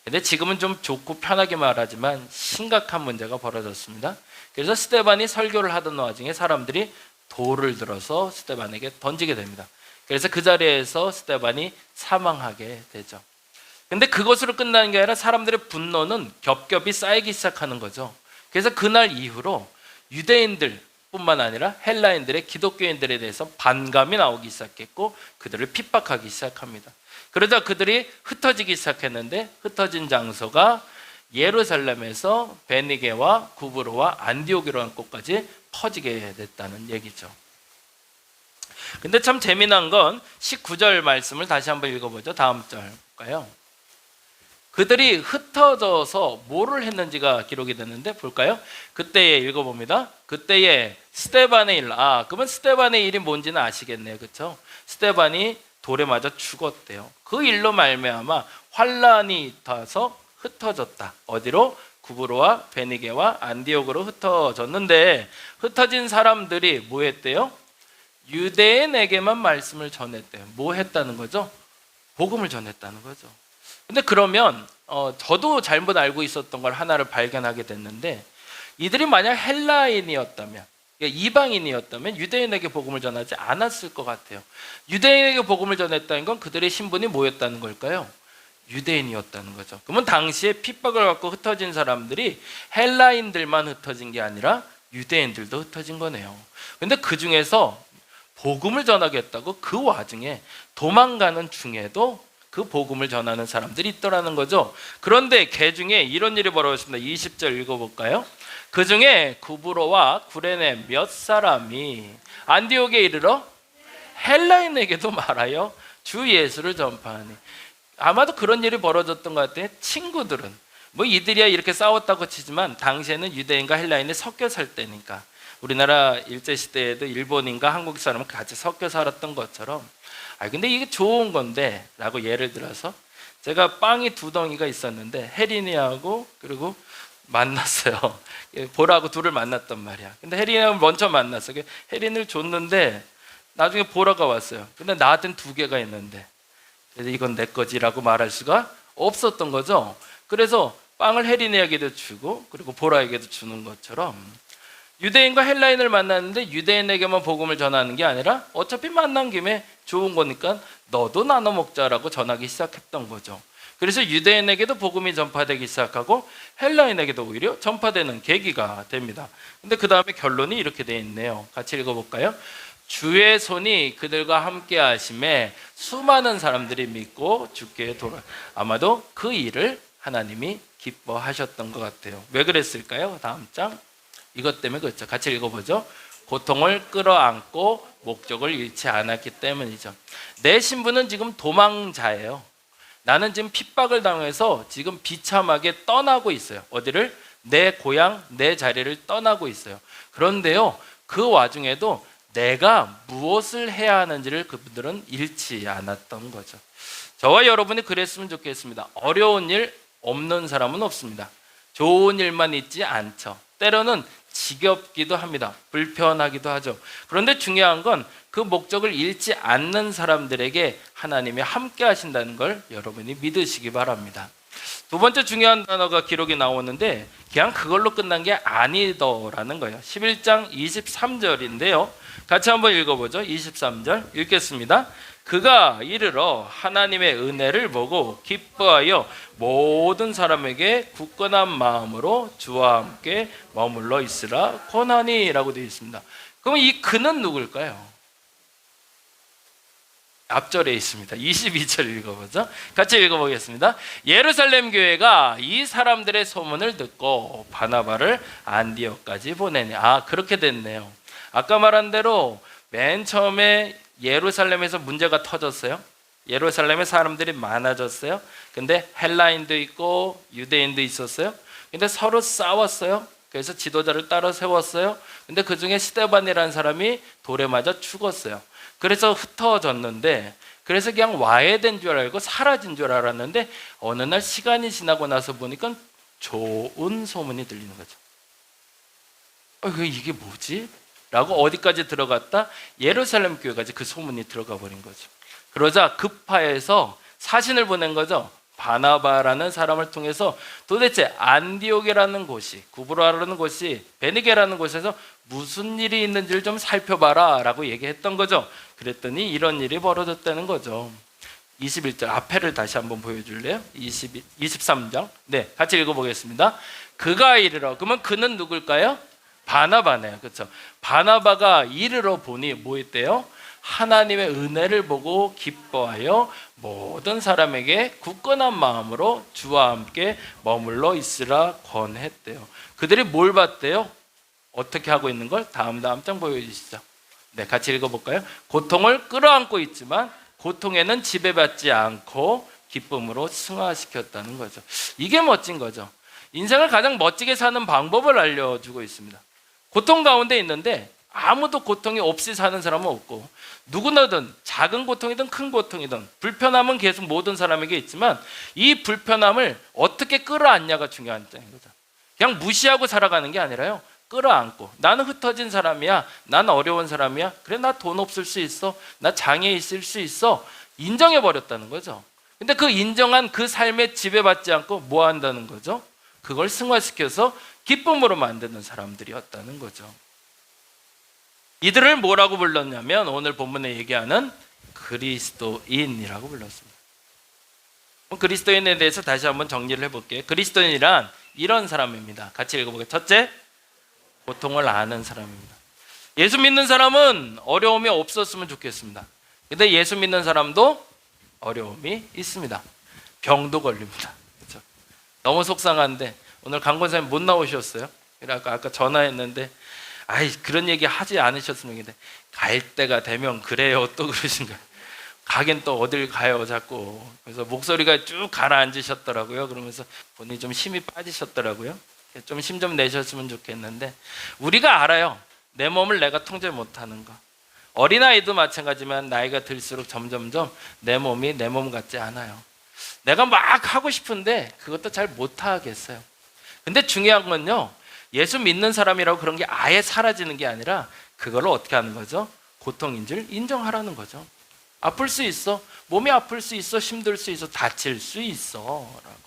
근데 지금은 좀 좋고 편하게 말하지만 심각한 문제가 벌어졌습니다. 그래서 스데반이 설교를 하던 와중에 사람들이 돌을 들어서 스데반에게 던지게 됩니다. 그래서 그 자리에서 스데반이 사망하게 되죠. 근데 그것으로 끝나는 게 아니라 사람들의 분노는 겹겹이 쌓이기 시작하는 거죠. 그래서 그날 이후로 유대인들 뿐만 아니라 헬라인들의 기독교인들에 대해서 반감이 나오기 시작했고 그들을 핍박하기 시작합니다. 그러자 그들이 흩어지기 시작했는데 흩어진 장소가 예루살렘에서 베니게와 구브로와 안디옥이라는 곳까지 퍼지게 됐다는 얘기죠. 근데 참 재미난 건 19절 말씀을 다시 한번 읽어보죠. 다음 절 볼까요? 그들이 흩어져서 뭐를 했는지가 기록이 됐는데 볼까요? 그때에 읽어봅니다. 그때에 스데반의 일, 그러면 스데반의 일이 뭔지는 아시겠네요, 그렇죠? 스데반이 돌에 맞아 죽었대요. 그 일로 말미암아 환란이 타서 흩어졌다. 어디로? 구브로와 베니게와 안디옥으로 흩어졌는데 흩어진 사람들이 뭐 했대요? 유대인에게만 말씀을 전했대요. 뭐 했다는 거죠? 복음을 전했다는 거죠. 근데 그러면 저도 잘못 알고 있었던 걸 하나를 발견하게 됐는데 이들이 만약 헬라인이었다면, 이방인이었다면 유대인에게 복음을 전하지 않았을 것 같아요. 유대인에게 복음을 전했다는 건 그들의 신분이 뭐였다는 걸까요? 유대인이었다는 거죠. 그러면 당시에 핍박을 받고 흩어진 사람들이 헬라인들만 흩어진 게 아니라 유대인들도 흩어진 거네요. 근데 그 중에서 복음을 전하겠다고 그 와중에 도망가는 중에도 그 복음을 전하는 사람들이 있더라는 거죠. 그런데 그 중에 이런 일이 벌어졌습니다. 20절 읽어볼까요? 그 중에 구브로와 구레네 몇 사람이 안디옥에 이르러 헬라인에게도 말하여 주 예수를 전파하니. 아마도 그런 일이 벌어졌던 것 같아요. 친구들은 뭐 이들이야 이렇게 싸웠다고 치지만 당시에는 유대인과 헬라인이 섞여 살 때니까 우리나라 일제시대에도 일본인과 한국 사람은 같이 섞여 살았던 것처럼 근데 이게 좋은 건데 라고 예를 들어서 제가 빵이 2덩이가 있었는데 혜린이하고 그리고 만났어요. 보라하고 둘을 만났단 말이야. 근데 혜린이하고 먼저 만났어. 혜린을 줬는데 나중에 보라가 왔어요. 근데 나한테는 2개가 있는데 그래서 이건 내 거지라고 말할 수가 없었던 거죠. 그래서 빵을 혜린이에게도 주고 그리고 보라에게도 주는 것처럼 유대인과 헬라인을 만났는데 유대인에게만 복음을 전하는 게 아니라 어차피 만난 김에 좋은 거니까 너도 나눠 먹자라고 전하기 시작했던 거죠. 그래서 유대인에게도 복음이 전파되기 시작하고 헬라인에게도 오히려 전파되는 계기가 됩니다. 근데 그 다음에 결론이 이렇게 돼 있네요. 같이 읽어볼까요? 주의 손이 그들과 함께 하심에 수많은 사람들이 믿고 주께 돌아. 아마도 그 일을 하나님이 기뻐하셨던 것 같아요. 왜 그랬을까요? 다음 장. 이것 때문에 그렇죠. 같이 읽어보죠. 고통을 끌어안고 목적을 잃지 않았기 때문이죠. 내 신분은 지금 도망자예요. 나는 지금 핍박을 당해서 지금 비참하게 떠나고 있어요. 어디를? 내 고향, 내 자리를 떠나고 있어요. 그런데요, 그 와중에도 내가 무엇을 해야 하는지를 그분들은 잃지 않았던 거죠. 저와 여러분이 그랬으면 좋겠습니다. 어려운 일 없는 사람은 없습니다. 좋은 일만 있지 않죠. 때로는 지겹기도 합니다. 불편하기도 하죠. 그런데 중요한 건 그 목적을 잃지 않는 사람들에게 하나님이 함께 하신다는 걸 여러분이 믿으시기 바랍니다. 두 번째 중요한 단어가 기록이 나오는데 그냥 그걸로 끝난 게 아니더라는 거예요. 11장 23절인데요. 같이 한번 읽어보죠. 23절 읽겠습니다. 그가 이르러 하나님의 은혜를 보고 기뻐하여 모든 사람에게 굳건한 마음으로 주와 함께 머물러 있으라 권하니 라고 되어 있습니다. 그럼 이 그는 누굴까요? 앞절에 있습니다. 22절 읽어보죠. 같이 읽어보겠습니다. 예루살렘 교회가 이 사람들의 소문을 듣고 바나바를 안디옥까지 보내니. 그렇게 됐네요. 아까 말한 대로 맨 처음에 예루살렘에서 문제가 터졌어요. 예루살렘에 사람들이 많아졌어요. 근데 헬라인도 있고 유대인도 있었어요. 근데 서로 싸웠어요. 그래서 지도자를 따로 세웠어요. 근데 그 중에 스데반이라는 사람이 돌에 맞아 죽었어요. 그래서 흩어졌는데, 그래서 그냥 와해된 줄 알고 사라진 줄 알았는데 어느 날 시간이 지나고 나서 보니까 좋은 소문이 들리는 거죠. 이게 뭐지? 라고 어디까지 들어갔다? 예루살렘 교회까지 그 소문이 들어가 버린 거죠. 그러자 급파해서 사신을 보낸 거죠. 바나바라는 사람을 통해서 도대체 안디옥이라는 곳이, 구브로라는 곳이, 베니게라는 곳에서 무슨 일이 있는지를 좀 살펴봐라 라고 얘기했던 거죠. 그랬더니 이런 일이 벌어졌다는 거죠. 21절 앞에를 다시 한번 보여줄래요? 23장 네, 같이 읽어보겠습니다. 그가 이르러, 그러면 그는 누굴까요? 바나바네요. 그렇죠? 바나바가 이르러 보니 뭐 했대요? 하나님의 은혜를 보고 기뻐하여 모든 사람에게 굳건한 마음으로 주와 함께 머물러 있으라 권했대요. 그들이 뭘 봤대요? 어떻게 하고 있는 걸? 다음 장 보여주시죠. 네, 같이 읽어볼까요? 고통을 끌어안고 있지만 고통에는 지배받지 않고 기쁨으로 승화시켰다는 거죠. 이게 멋진 거죠. 인생을 가장 멋지게 사는 방법을 알려주고 있습니다. 고통 가운데 있는데 아무도 고통이 없이 사는 사람은 없고, 누구나든 작은 고통이든 큰 고통이든 불편함은 계속 모든 사람에게 있지만 이 불편함을 어떻게 끌어안냐가 중요한 거죠. 그냥 무시하고 살아가는 게 아니라요, 끌어안고, 나는 흩어진 사람이야, 난 어려운 사람이야, 그래 나 돈 없을 수 있어, 나 장애 있을 수 있어, 인정해버렸다는 거죠. 근데 그 인정한 그 삶에 지배받지 않고 뭐 한다는 거죠? 그걸 승화시켜서 기쁨으로 만드는 사람들이었다는 거죠. 이들을 뭐라고 불렀냐면 오늘 본문에 얘기하는 그리스도인이라고 불렀습니다. 그리스도인에 대해서 다시 한번 정리를 해볼게요. 그리스도인이란 이런 사람입니다. 같이 읽어볼게요. 첫째, 고통을 아는 사람입니다. 예수 믿는 사람은 어려움이 없었으면 좋겠습니다. 근데 예수 믿는 사람도 어려움이 있습니다. 병도 걸립니다. 그렇죠? 너무 속상한데 오늘 강 권사님 못 나오셨어요. 아까 전화했는데 그런 얘기 하지 않으셨으면 좋겠는데 갈 때가 되면 그래요 또 그러신 거예요. 가긴 또 어딜 가요 자꾸. 그래서 목소리가 쭉 가라앉으셨더라고요. 그러면서 본인이 좀 힘이 빠지셨더라고요. 좀 힘 좀 내셨으면 좋겠는데, 우리가 알아요. 내 몸을 내가 통제 못하는 거. 어린아이도 마찬가지지만 나이가 들수록 점점점 내 몸이 내 몸 같지 않아요. 내가 막 하고 싶은데 그것도 잘 못하겠어요. 근데 중요한 건요, 예수 믿는 사람이라고 그런 게 아예 사라지는 게 아니라 그걸 어떻게 하는 거죠? 고통인 줄 인정하라는 거죠. 아플 수 있어, 몸이 아플 수 있어, 힘들 수 있어, 다칠 수 있어 라고.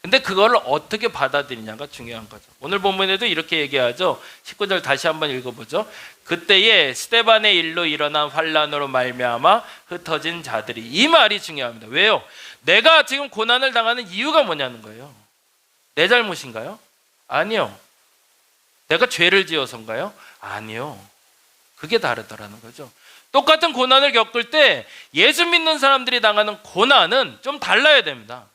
근데 그걸 어떻게 받아들이냐가 중요한 거죠. 오늘 본문에도 이렇게 얘기하죠. 19절 다시 한번 읽어보죠. 그때에 스데반의 일로 일어난 환란으로 말미암아 흩어진 자들이, 이 말이 중요합니다. 왜요? 내가 지금 고난을 당하는 이유가 뭐냐는 거예요. 내 잘못인가요? 아니요. 내가 죄를 지어서인가요? 아니요. 그게 다르더라는 거죠. 똑같은 고난을 겪을 때 예수 믿는 사람들이 당하는 고난은 좀 달라야 됩니다.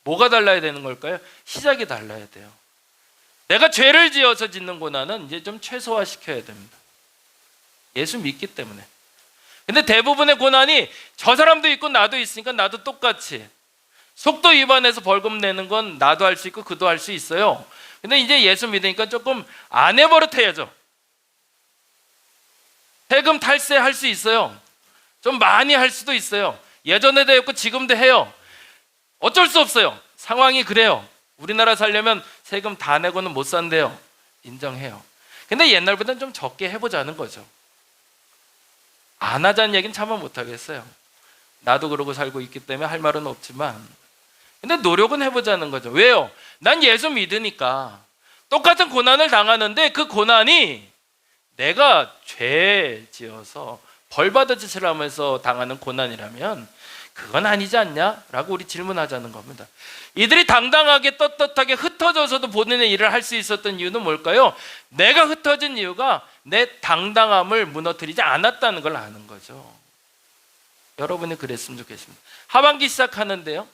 뭐가 달라야 되는 걸까요? 시작이 달라야 돼요. 내가 죄를 지어서 짓는 고난은 이제 좀 최소화시켜야 됩니다. 예수 믿기 때문에. 근데 대부분의 고난이 저 사람도 있고 나도 있으니까 나도 똑같이, 속도 위반해서 벌금 내는 건 나도 할 수 있고 그도 할 수 있어요. 근데 이제 예수 믿으니까 조금 안 해버릇해야죠. 세금 탈세할 수 있어요. 좀 많이 할 수도 있어요. 예전에도 했고 지금도 해요. 어쩔 수 없어요. 상황이 그래요. 우리나라 살려면 세금 다 내고는 못 산대요. 인정해요. 근데 옛날보다는 좀 적게 해보자는 거죠. 안 하자는 얘기는 차마 못하겠어요. 나도 그러고 살고 있기 때문에 할 말은 없지만, 근데 노력은 해보자는 거죠. 왜요? 난 예수 믿으니까. 똑같은 고난을 당하는데 그 고난이 내가 죄 지어서 벌받은 짓을 하면서 당하는 고난이라면 그건 아니지 않냐? 라고 우리 질문하자는 겁니다. 이들이 당당하게 떳떳하게 흩어져서도 본인의 일을 할 수 있었던 이유는 뭘까요? 내가 흩어진 이유가 내 당당함을 무너뜨리지 않았다는 걸 아는 거죠. 여러분이 그랬으면 좋겠습니다. 하반기 시작하는데요,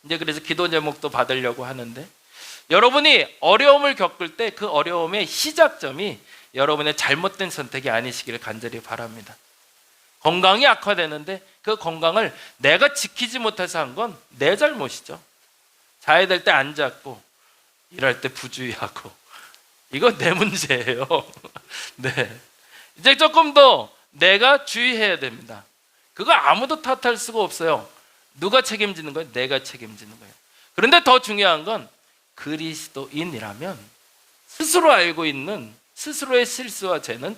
이제 그래서 기도 제목도 받으려고 하는데, 여러분이 어려움을 겪을 때 그 어려움의 시작점이 여러분의 잘못된 선택이 아니시기를 간절히 바랍니다. 건강이 악화되는데 그 건강을 내가 지키지 못해서 한 건 내 잘못이죠. 자야 될 때 안 잤고, 일할 때 부주의하고, 이거 내 문제예요. 네. 이제 조금 더 내가 주의해야 됩니다. 그거 아무도 탓할 수가 없어요. 누가 책임지는 거예요? 내가 책임지는 거예요. 그런데 더 중요한 건 그리스도인이라면 스스로 알고 있는 스스로의 실수와 죄는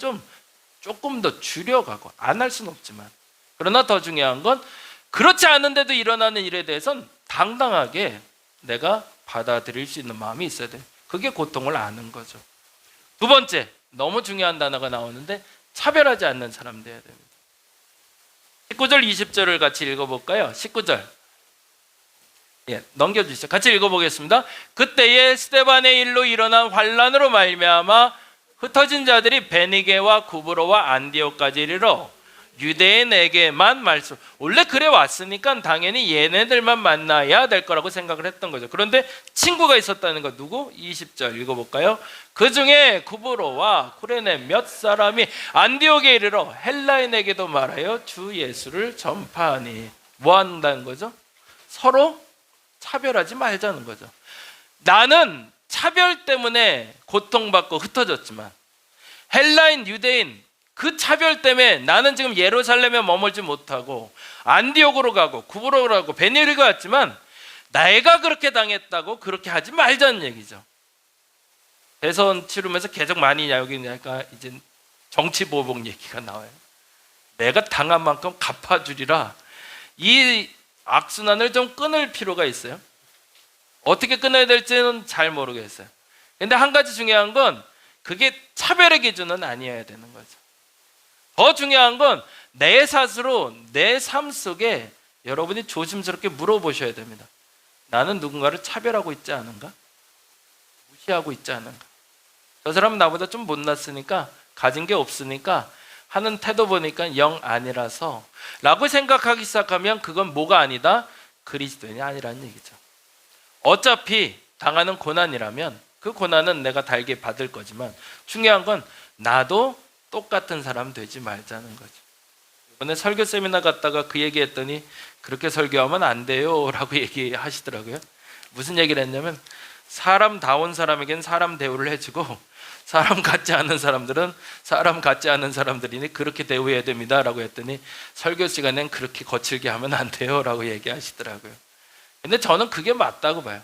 조금 더 줄여가고, 안 할 수는 없지만, 그러나 더 중요한 건 그렇지 않은데도 일어나는 일에 대해서는 당당하게 내가 받아들일 수 있는 마음이 있어야 돼요. 그게 고통을 아는 거죠. 두 번째, 너무 중요한 단어가 나오는데 차별하지 않는 사람 되어야 됩니다. 19절 20절을 같이 읽어볼까요? 19절 넘겨주시죠. 같이 읽어보겠습니다. 그때에 스데반의 일로 일어난 환란으로 말미암아 흩어진 자들이 베니게와 구브로와 안디오까지 이르러 유대인에게만 말씀. 원래 그래 왔으니까 당연히 얘네들만 만나야 될 거라고 생각을 했던 거죠. 그런데 친구가 있었다는 거. 누구? 20절 읽어볼까요? 그 중에 구브로와 쿠레네 몇 사람이 안디옥에 이르러 헬라인에게도 말하여 주 예수를 전파하니. 뭐 한다는 거죠? 서로 차별하지 말자는 거죠. 나는 차별 때문에 고통받고 흩어졌지만 헬라인, 유대인 그 차별 때문에 나는 지금 예루살렘에 머물지 못하고 안디옥으로 가고 구브로로 가고 베니르가 갔지만 내가 그렇게 당했다고 그렇게 하지 말자는 얘기죠. 대선 치르면서 계속 많이 여기니까 이제 정치 보복 얘기가 나와요. 내가 당한 만큼 갚아주리라. 이 악순환을 좀 끊을 필요가 있어요. 어떻게 끊어야 될지는 잘 모르겠어요. 근데 한 가지 중요한 건 그게 차별의 기준은 아니어야 되는 거죠. 더 중요한 건 내 스스로 내 삶 속에 여러분이 조심스럽게 물어보셔야 됩니다. 나는 누군가를 차별하고 있지 않은가? 무시하고 있지 않은가? 저 사람은 나보다 좀 못났으니까, 가진 게 없으니까, 하는 태도 보니까 영 아니라서 라고 생각하기 시작하면 그건 뭐가 아니다? 그리스도인이 아니라는 얘기죠. 어차피 당하는 고난이라면 그 고난은 내가 달게 받을 거지만 중요한 건 나도 똑같은 사람 되지 말자는 거죠. 이번에 설교 세미나 갔다가 그 얘기했더니 그렇게 설교하면 안 돼요 라고 얘기하시더라고요. 무슨 얘기를 했냐면 사람다운 사람에겐 사람 대우를 해주고 사람 같지 않은 사람들은 사람 같지 않은 사람들이니 그렇게 대우해야 됩니다 라고 했더니 설교 시간엔 그렇게 거칠게 하면 안 돼요 라고 얘기하시더라고요. 근데 저는 그게 맞다고 봐요.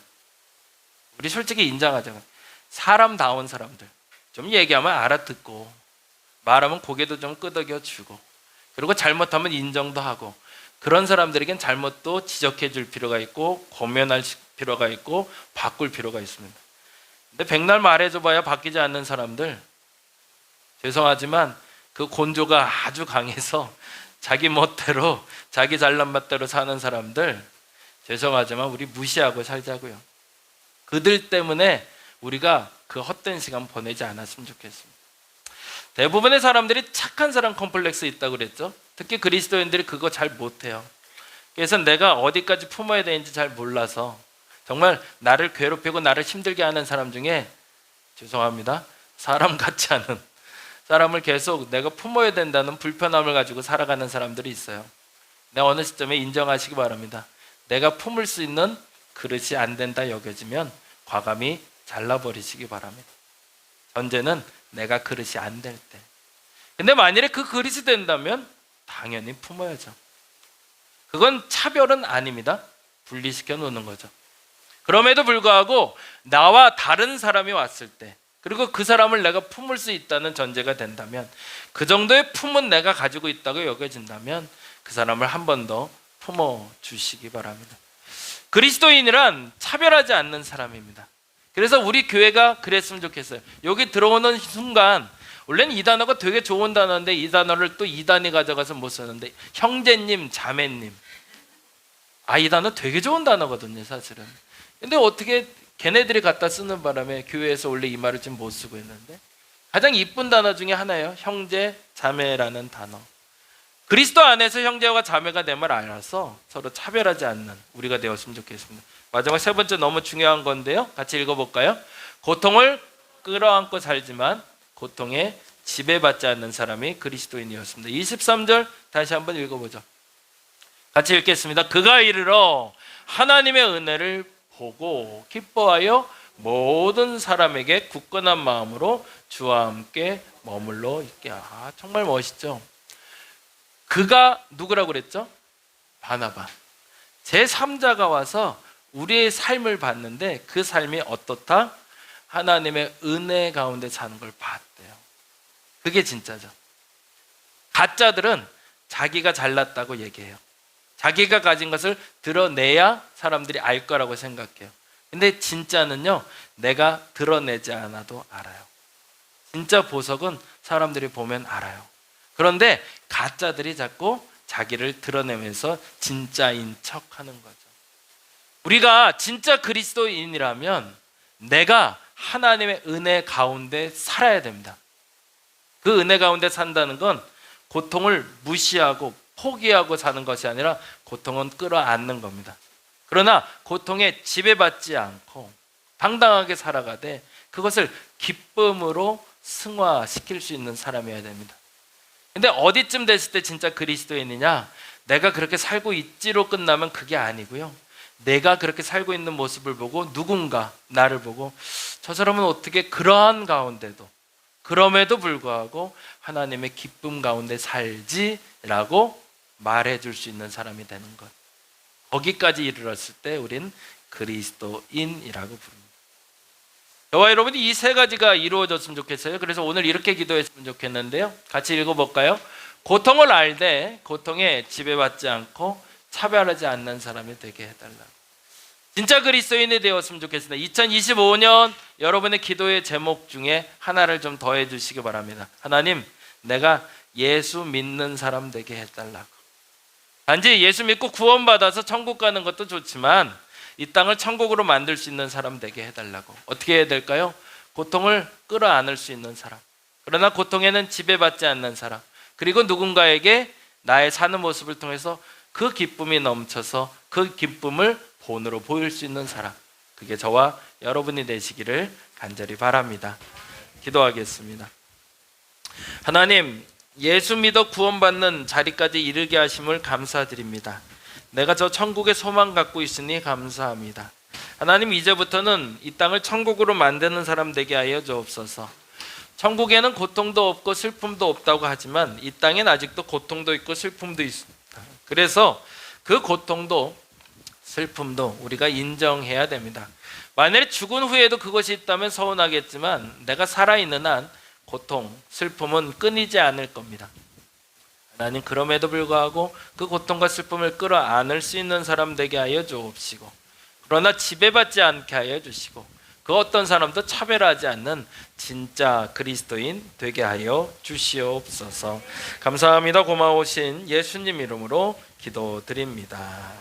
우리 솔직히 인정하자면 사람다운 사람들 좀 얘기하면 알아듣고 말하면 고개도 좀 끄덕여주고 그리고 잘못하면 인정도 하고 그런 사람들에겐 잘못도 지적해 줄 필요가 있고 고면할 필요가 있고 바꿀 필요가 있습니다. 근데 백날 말해줘봐야 바뀌지 않는 사람들, 죄송하지만 그 곤조가 아주 강해서 자기 멋대로 자기 잘난 맛대로 사는 사람들, 죄송하지만 우리 무시하고 살자고요. 그들 때문에 우리가 그 헛된 시간 보내지 않았으면 좋겠습니다. 대부분의 사람들이 착한 사람 컴플렉스 있다고 그랬죠. 특히 그리스도인들이 그거 잘 못해요. 그래서 내가 어디까지 품어야 되는지 잘 몰라서 정말 나를 괴롭히고 나를 힘들게 하는 사람 중에 죄송합니다, 사람 같지 않은 사람을 계속 내가 품어야 된다는 불편함을 가지고 살아가는 사람들이 있어요. 내가 어느 시점에 인정하시기 바랍니다. 내가 품을 수 있는 그릇이 안 된다 여겨지면 과감히 잘라버리시기 바랍니다. 전제는 내가 그릇이 안 될 때. 근데 만일에 그 그릇이 된다면 당연히 품어야죠. 그건 차별은 아닙니다. 분리시켜 놓는 거죠. 그럼에도 불구하고 나와 다른 사람이 왔을 때 그리고 그 사람을 내가 품을 수 있다는 전제가 된다면 그 정도의 품은 내가 가지고 있다고 여겨진다면 그 사람을 한 번 더 품어주시기 바랍니다. 그리스도인이란 차별하지 않는 사람입니다. 그래서 우리 교회가 그랬으면 좋겠어요. 여기 들어오는 순간 원래는 이 단어가 되게 좋은 단어인데 이 단어를 또 이단이 가져가서 못 쓰는데 형제님, 자매님, 이 단어 되게 좋은 단어거든요 사실은. 근데 어떻게 걔네들이 갖다 쓰는 바람에 교회에서 원래 이 말을 지금 못 쓰고 있는데 가장 이쁜 단어 중에 하나예요. 형제, 자매라는 단어. 그리스도 안에서 형제와 자매가 됨을 알아서 서로 차별하지 않는 우리가 되었으면 좋겠습니다. 마지막 세 번째 너무 중요한 건데요, 같이 읽어볼까요? 고통을 끌어안고 살지만 고통에 지배받지 않는 사람이 그리스도인이었습니다. 23절 다시 한번 읽어보죠. 같이 읽겠습니다. 그가 이르러 하나님의 은혜를 보고 기뻐하여 모든 사람에게 굳건한 마음으로 주와 함께 머물러 있게. 정말 멋있죠. 그가 누구라고 그랬죠? 바나바. 제3자가 와서 우리의 삶을 봤는데 그 삶이 어떻다? 하나님의 은혜 가운데 사는 걸 봤대요. 그게 진짜죠. 가짜들은 자기가 잘났다고 얘기해요. 자기가 가진 것을 드러내야 사람들이 알 거라고 생각해요. 근데 진짜는요, 내가 드러내지 않아도 알아요. 진짜 보석은 사람들이 보면 알아요. 그런데 가짜들이 자꾸 자기를 드러내면서 진짜인 척 하는 거죠. 우리가 진짜 그리스도인이라면 내가 하나님의 은혜 가운데 살아야 됩니다. 그 은혜 가운데 산다는 건 고통을 무시하고 포기하고 사는 것이 아니라 고통은 끌어안는 겁니다. 그러나 고통에 지배받지 않고 당당하게 살아가되 그것을 기쁨으로 승화시킬 수 있는 사람이어야 됩니다. 근데 어디쯤 됐을 때 진짜 그리스도인이냐? 내가 그렇게 살고 있지로 끝나면 그게 아니고요. 내가 그렇게 살고 있는 모습을 보고 누군가 나를 보고 저 사람은 어떻게 그러한 가운데도 그럼에도 불구하고 하나님의 기쁨 가운데 살지라고 말해줄 수 있는 사람이 되는 것. 거기까지 이르렀을 때 우린 그리스도인이라고 부릅니다. 저와 여러분이 이 세 가지가 이루어졌으면 좋겠어요. 그래서 오늘 이렇게 기도했으면 좋겠는데요. 같이 읽어볼까요? 고통을 알되 고통에 지배받지 않고 차별하지 않는 사람이 되게 해달라고. 진짜 그리스도인이 되었으면 좋겠습니다. 2025년 여러분의 기도의 제목 중에 하나를 좀 더해 주시기 바랍니다. 하나님, 내가 예수 믿는 사람 되게 해달라고. 단지 예수 믿고 구원받아서 천국 가는 것도 좋지만 이 땅을 천국으로 만들 수 있는 사람 되게 해달라고. 어떻게 해야 될까요? 고통을 끌어안을 수 있는 사람, 그러나 고통에는 지배받지 않는 사람, 그리고 누군가에게 나의 사는 모습을 통해서 그 기쁨이 넘쳐서 그 기쁨을 본으로 보일 수 있는 사람, 그게 저와 여러분이 되시기를 간절히 바랍니다. 기도하겠습니다. 하나님, 예수 믿어 구원받는 자리까지 이르게 하심을 감사드립니다. 내가 저 천국의 소망 갖고 있으니 감사합니다. 하나님, 이제부터는 이 땅을 천국으로 만드는 사람 되게 하여 주옵소서. 천국에는 고통도 없고 슬픔도 없다고 하지만 이 땅엔 아직도 고통도 있고 슬픔도 있습니다. 그래서 그 고통도 슬픔도 우리가 인정해야 됩니다. 만약에 죽은 후에도 그것이 있다면 서운하겠지만 내가 살아있는 한 고통, 슬픔은 끊이지 않을 겁니다. 하나님, 그럼에도 불구하고 그 고통과 슬픔을 끌어안을 수 있는 사람 되게 하여 주옵시고, 그러나 지배받지 않게 하여 주시고, 그 어떤 사람도 차별하지 않는 진짜 그리스도인 되게 하여 주시옵소서. 감사합니다. 고마우신 예수님 이름으로 기도드립니다.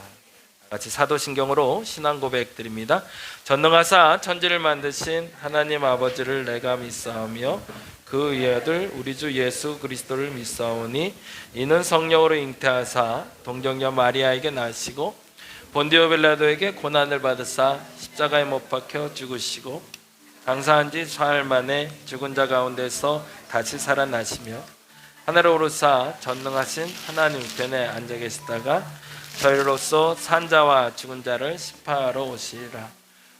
같이 사도신경으로 신앙 고백 드립니다. 전능하사 천지를 만드신 하나님 아버지를 내가 믿사오며 그 외아들 우리 주 예수 그리스도를 믿사오니 이는 성령으로 잉태하사 동정녀 마리아에게 나시고 본디오 빌라도에게 고난을 받으사 십자가에 못 박혀 죽으시고 장사한 지 사흘 만에 죽은 자 가운데서 다시 살아나시며 하늘에 오르사 전능하신 하나님 우편에 앉아 계시다가 저희로서 산 자와 죽은 자를 심판하러 오시리라.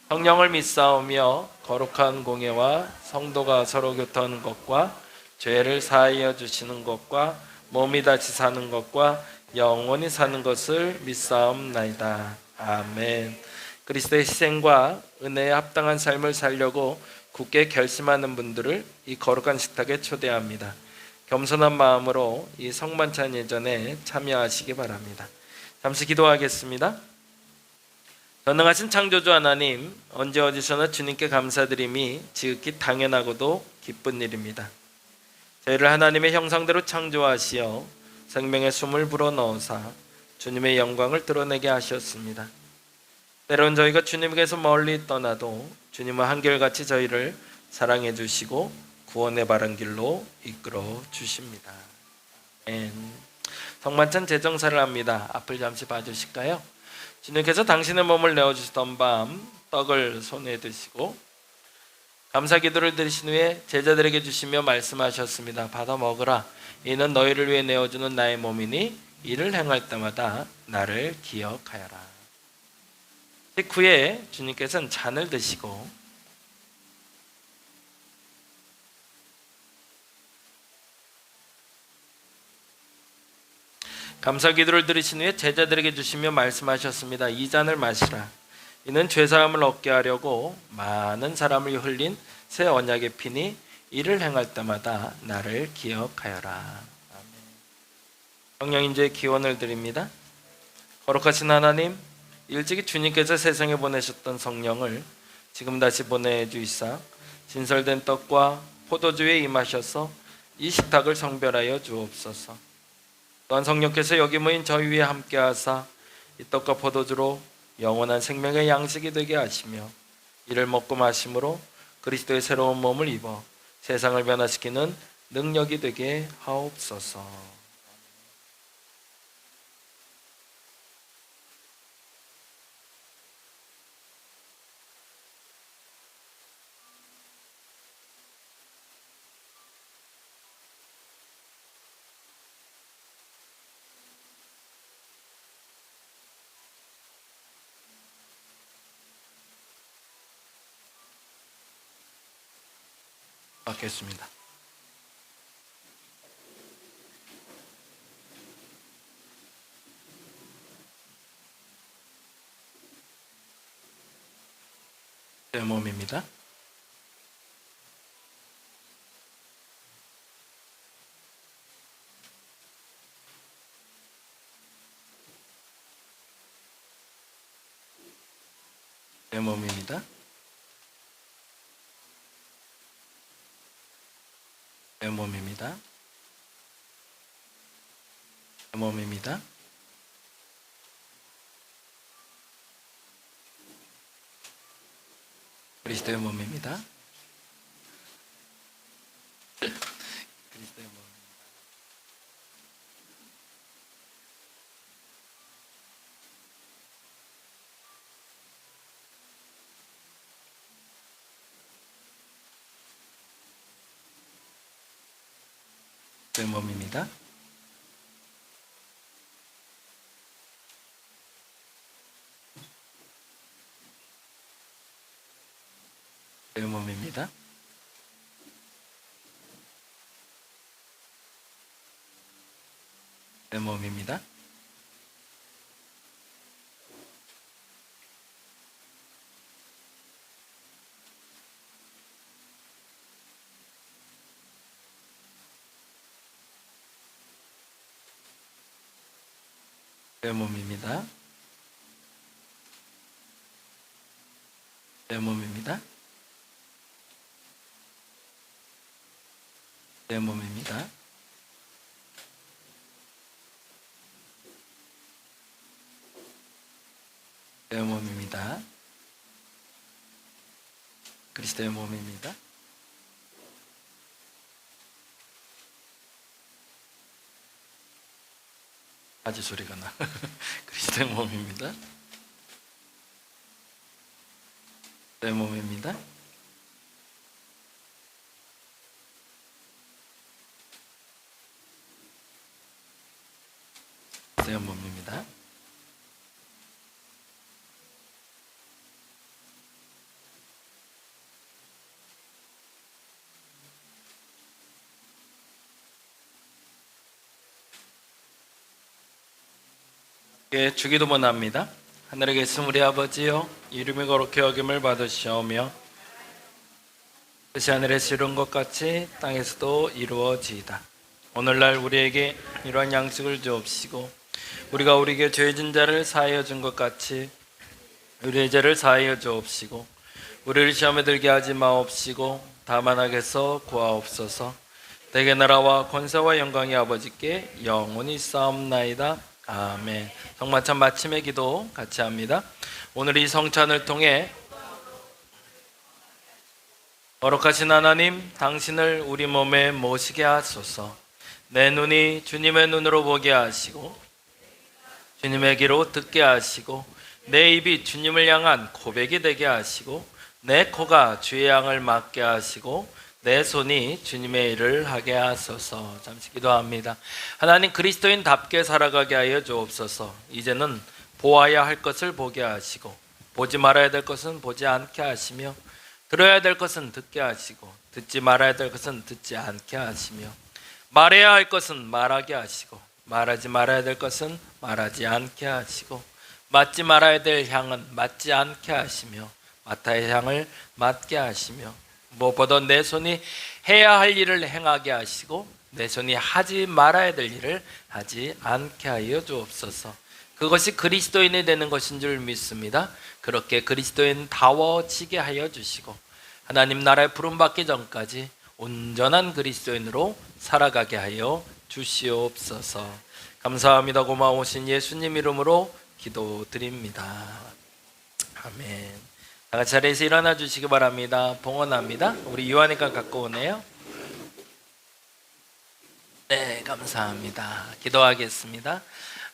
성령을 믿사오며 거룩한 공예와 성도가 서로 교통하는 것과 죄를 사하여 주시는 것과 몸이 다시 사는 것과 영원히 사는 것을 믿사옵나이다. 아멘. 그리스도의 희생과 은혜에 합당한 삶을 살려고 굳게 결심하는 분들을 이 거룩한 식탁에 초대합니다. 겸손한 마음으로 이 성만찬 예전에 참여하시기 바랍니다. 잠시 기도하겠습니다. 전능하신 창조주 하나님, 언제 어디서나 주님께 감사드림이 지극히 당연하고도 기쁜 일입니다. 저희를 하나님의 형상대로 창조하시어 생명의 숨을 불어넣으사 주님의 영광을 드러내게 하셨습니다. 때론 저희가 주님께서 멀리 떠나도 주님은 한결같이 저희를 사랑해 주시고 구원의 바른 길로 이끌어 주십니다. 아멘. 성만찬 제정사를 합니다. 앞을 잠시 봐주실까요? 주님께서 당신의 몸을 내어주시던 밤 떡을 손에 드시고 감사 기도를 드리신 후에 제자들에게 주시며 말씀하셨습니다. 받아 먹으라. 이는 너희를 위해 내어주는 나의 몸이니 이를 행할 때마다 나를 기억하여라. 식후에 주님께서는 잔을 드시고 감사 기도를 들으신 후에 제자들에게 주시며 말씀하셨습니다. 이 잔을 마시라. 이는 죄사함을 얻게 하려고 많은 사람을 흘린 새 언약의 피니 이를 행할 때마다 나를 기억하여라. 아멘. 성령님의 기원을 드립니다. 거룩하신 하나님, 일찍이 주님께서 세상에 보내셨던 성령을 지금 다시 보내주이사 진설된 떡과 포도주에 임하셔서 이 식탁을 성별하여 주옵소서. 또한 성령께서 여기 모인 저희 위에 함께하사 이 떡과 포도주로 영원한 생명의 양식이 되게 하시며 이를 먹고 마심으로 그리스도의 새로운 몸을 입어 세상을 변화시키는 능력이 되게 하옵소서. 받겠습니다. 내 몸입니다. 내 몸입니다. 내 몸입니다. 내 몸입니다. 그리스도의 몸입니다. 그리스도의 몸. 내 몸입니다. 내 몸입니다. 내 몸입니다. 내 몸입니다. 내 몸입니다. 내 몸입니다. 내 몸입니다. 그리스도의 몸입니다. 아주 소리가 나. 그리스도의 몸입니다. 내 몸입니다. 내 몸입니다. 예, 주기도문 합니다. 하늘에 계신 우리 아버지여, 이름이 거룩히 여김을 받으시오며 뜻이 하늘에서 이룬 것 같이 땅에서도 이루어지이다. 오늘날 우리에게 이러한 양식을 주옵시고 우리가 우리에게 죄진 자를 사하여 준 것 같이 우리의 죄를 사하여 주옵시고 우리를 시험에 들게 하지 마옵시고 다만 악에서 구하옵소서. 대개 나라와 권세와 영광이 아버지께 영원히 싸움나이다. 아멘. 성만찬 마침의 기도 같이 합니다. 오늘 이 성찬을 통해 거룩하신 하나님, 당신을 우리 몸에 모시게 하소서. 내 눈이 주님의 눈으로 보게 하시고 주님의 귀로 듣게 하시고 내 입이 주님을 향한 고백이 되게 하시고 내 코가 주의 향을 맡게 하시고 내 손이 주님의 일을 하게 하소서. 잠시 기도합니다. 하나님, 그리스도인답게 살아가게 하여 주옵소서. 이제는 보아야 할 것을 보게 하시고 보지 말아야 될 것은 보지 않게 하시며 들어야 될 것은 듣게 하시고 듣지 말아야 될 것은 듣지 않게 하시며 말해야 할 것은 말하게 하시고 말하지 말아야 될 것은 말하지 않게 하시고 맡지 말아야 될 향은 맡지 않게 하시며 맡아야 향을 맡게 하시며 무엇보다 내 손이 해야 할 일을 행하게 하시고 내 손이 하지 말아야 될 일을 하지 않게 하여 주옵소서. 그것이 그리스도인이 되는 것인 줄 믿습니다. 그렇게 그리스도인다워지게 하여 주시고 하나님 나라에 부름받기 전까지 온전한 그리스도인으로 살아가게 하여 주시옵소서. 감사합니다. 고마우신 예수님 이름으로 기도드립니다. 아멘. 다 같이 자리에서 일어나 주시기 바랍니다. 봉헌합니다. 우리 요한이가 갖고 오네요. 네, 감사합니다. 기도하겠습니다.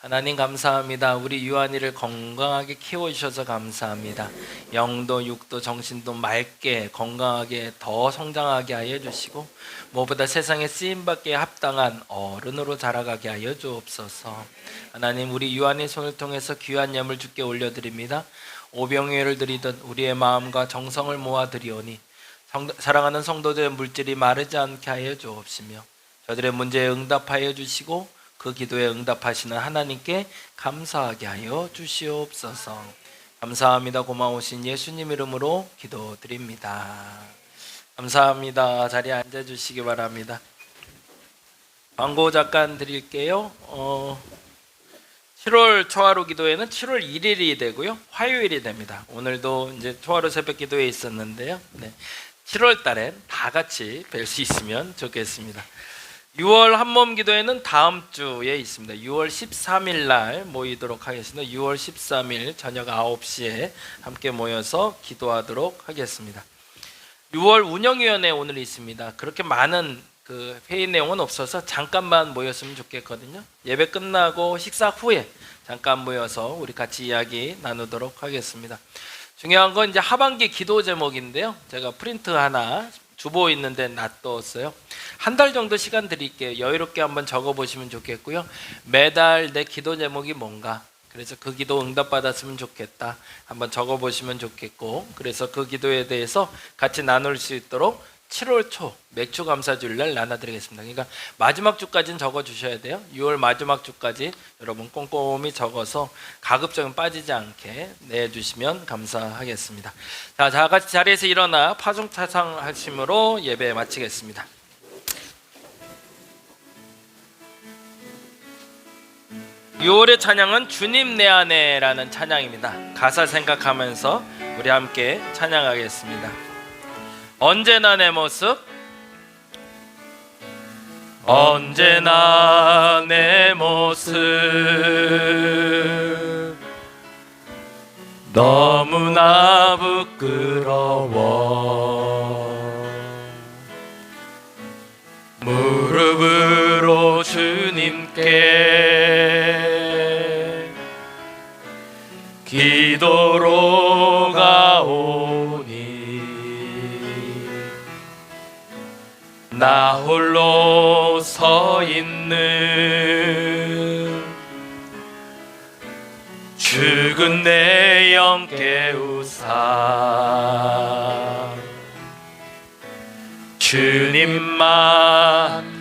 하나님 감사합니다. 우리 유한이를 건강하게 키워주셔서 감사합니다. 영도 육도 정신도 맑게 건강하게 더 성장하게 하여 주시고 무엇보다 세상에 쓰임받기에 합당한 어른으로 자라가게 하여 주옵소서. 하나님 우리 유한의 손을 통해서 귀한 예물 주께 올려드립니다. 오병이어를 드리듯 우리의 마음과 정성을 모아 드리오니 사랑하는 성도들의 물질이 마르지 않게 하여 주옵시며 저들의 문제에 응답하여 주시고 그 기도에 응답하시는 하나님께 감사하게 하여 주시옵소서. 감사합니다. 고마우신 예수님 이름으로 기도드립니다. 감사합니다. 자리에 앉아주시기 바랍니다. 광고 잠깐 드릴게요. 7월 초하루 기도회는 7월 1일이 되고요. 화요일이 됩니다. 오늘도 이제 초하루 새벽 기도회 있었는데요. 네. 7월 달엔 다 같이 뵐 수 있으면 좋겠습니다. 6월 한몸 기도회는 다음 주에 있습니다. 6월 13일 날 모이도록 하겠습니다. 6월 13일 저녁 9시에 함께 모여서 기도하도록 하겠습니다. 6월 운영위원회 오늘 있습니다. 그렇게 많은 회의 내용은 없어서 잠깐만 모였으면 좋겠거든요. 예배 끝나고 식사 후에 잠깐 모여서 우리 같이 이야기 나누도록 하겠습니다. 중요한 건 이제 하반기 기도 제목인데요. 제가 프린트 하나 주보 있는데 놔뒀어요. 한 달 정도 시간 드릴게요. 여유롭게 한번 적어보시면 좋겠고요. 매달 내 기도 제목이 뭔가, 그래서 그 기도 응답받았으면 좋겠다 한번 적어보시면 좋겠고, 그래서 그 기도에 대해서 같이 나눌 수 있도록 7월 초 맥주 감사주일날 나눠드리겠습니다. 그러니까 마지막 주까지는 적어주셔야 돼요. 6월 마지막 주까지 여러분 꼼꼼히 적어서 가급적이면 빠지지 않게 내주시면 감사하겠습니다. 자, 다 같이 자리에서 일어나 파송차상 하심으로 예배 마치겠습니다. (6월의) 찬양은 주님 내 안에라는 찬양입니다. 가사 생각하면서 우리 함께 찬양하겠습니다. 언제나 내 모습, 언제나 내 모습, 너무나 부끄러워. 무릎으로 주님께 기도로 가오니 나 홀로 서 있는 죽은 내 영 깨우사 주님만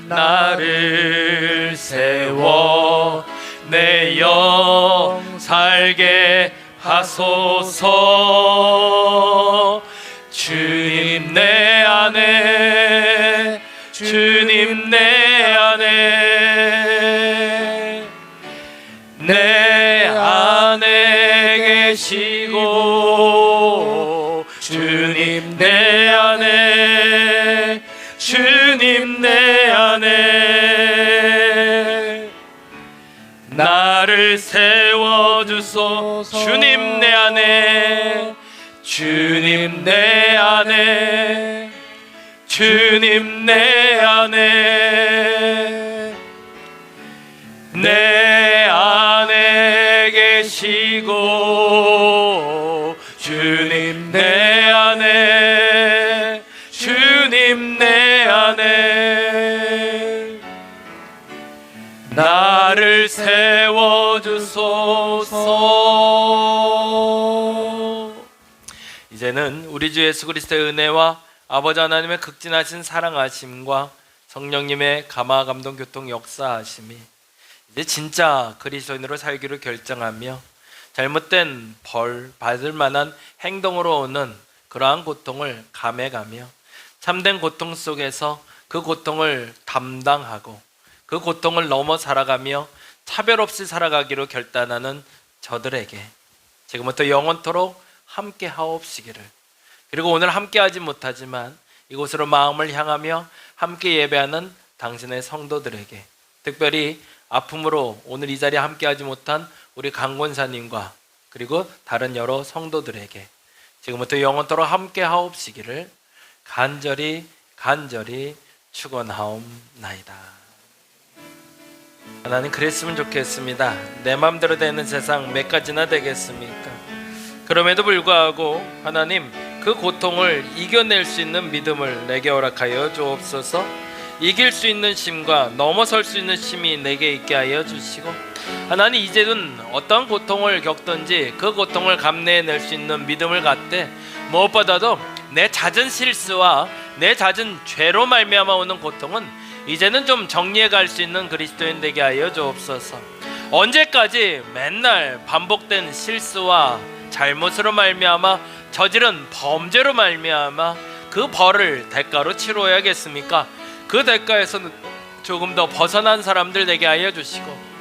나를 세워 내 영 살게 하소서. 주님 내 안에, 주님 내 안에, 내 안에 계시고 주님 내 안에, 주님 내 안에 나를 세워주소서. 주님 내 안에, 주님 내 안에, 주님 내 안에, 내 안에 계시고 주님 내 안에, 주님 내 안에 나를 세워주소서. 이제는 우리 주 예수 그리스도의 은혜와 아버지 하나님의 극진하신 사랑하심과 성령님의 감화 감동 교통 역사하심이 이제 진짜 그리스도인으로 살기로 결정하며 잘못된 벌 받을 만한 행동으로 오는 그러한 고통을 감해가며 참된 고통 속에서 그 고통을 담당하고 그 고통을 넘어 살아가며 차별 없이 살아가기로 결단하는 저들에게 지금부터 영원토록 함께 하옵시기를, 그리고 오늘 함께하지 못하지만 이곳으로 마음을 향하며 함께 예배하는 당신의 성도들에게, 특별히 아픔으로 오늘 이 자리에 함께하지 못한 우리 강권사님과 그리고 다른 여러 성도들에게 지금부터 영원토록 함께 하옵시기를 간절히 축원하옵나이다. 하나님, 그랬으면 좋겠습니다. 내 맘대로 되는 세상 몇 가지나 되겠습니까? 그럼에도 불구하고 하나님, 그 고통을 이겨낼 수 있는 믿음을 내게 허락하여 주옵소서. 이길 수 있는 힘과 넘어설 수 있는 힘이 내게 있게 하여 주시고, 하나님, 이제는 어떤 고통을 겪든지 그 고통을 감내해낼 수 있는 믿음을 갖되 무엇보다도 내 잦은 실수와 내 잦은 죄로 말미암아 오는 고통은 이제는 좀 정리해 갈 수 있는 그리스도인 되게 하여 주옵소서. 언제까지 맨날 반복된 실수와 잘못으로 말미암아 저지른 범죄로 말미암아 그 벌을 대가로 치러야겠습니까? 그 대가에서는 조금 더 벗어난 사람들 되게 하여 주시고,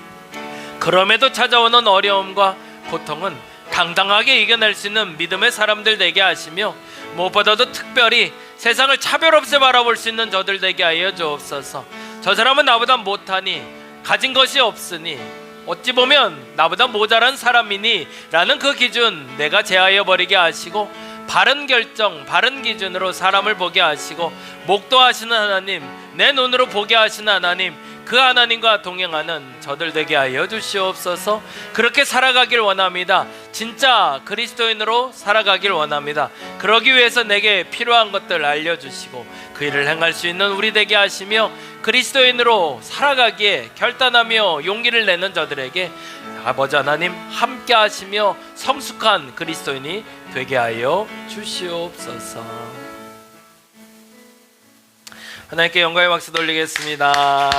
그럼에도 찾아오는 어려움과 고통은 당당하게 이겨낼 수 있는 믿음의 사람들 되게 하시며, 무엇보다도 특별히 세상을 차별 없이 바라볼 수 있는 저들 되게 하여 주옵소서. 저 사람은 나보다 못하니, 가진 것이 없으니, 어찌 보면 나보다 모자란 사람이니 라는 그 기준 내가 제하여 버리게 하시고, 바른 결정, 바른 기준으로 사람을 보게 하시고, 목도하시는 하나님, 내 눈으로 보게 하시는 하나님, 그 하나님과 동행하는 저들 되게 하여 주시옵소서. 그렇게 살아가길 원합니다. 진짜 그리스도인으로 살아가길 원합니다. 그러기 위해서 내게 필요한 것들 알려주시고 그 일을 행할 수 있는 우리 되게 하시며, 그리스도인으로 살아가기에 결단하며 용기를 내는 저들에게 아버지 하나님 함께 하시며 성숙한 그리스도인이 되게 하여 주시옵소서. 하나님께 영광의 박수 돌리겠습니다.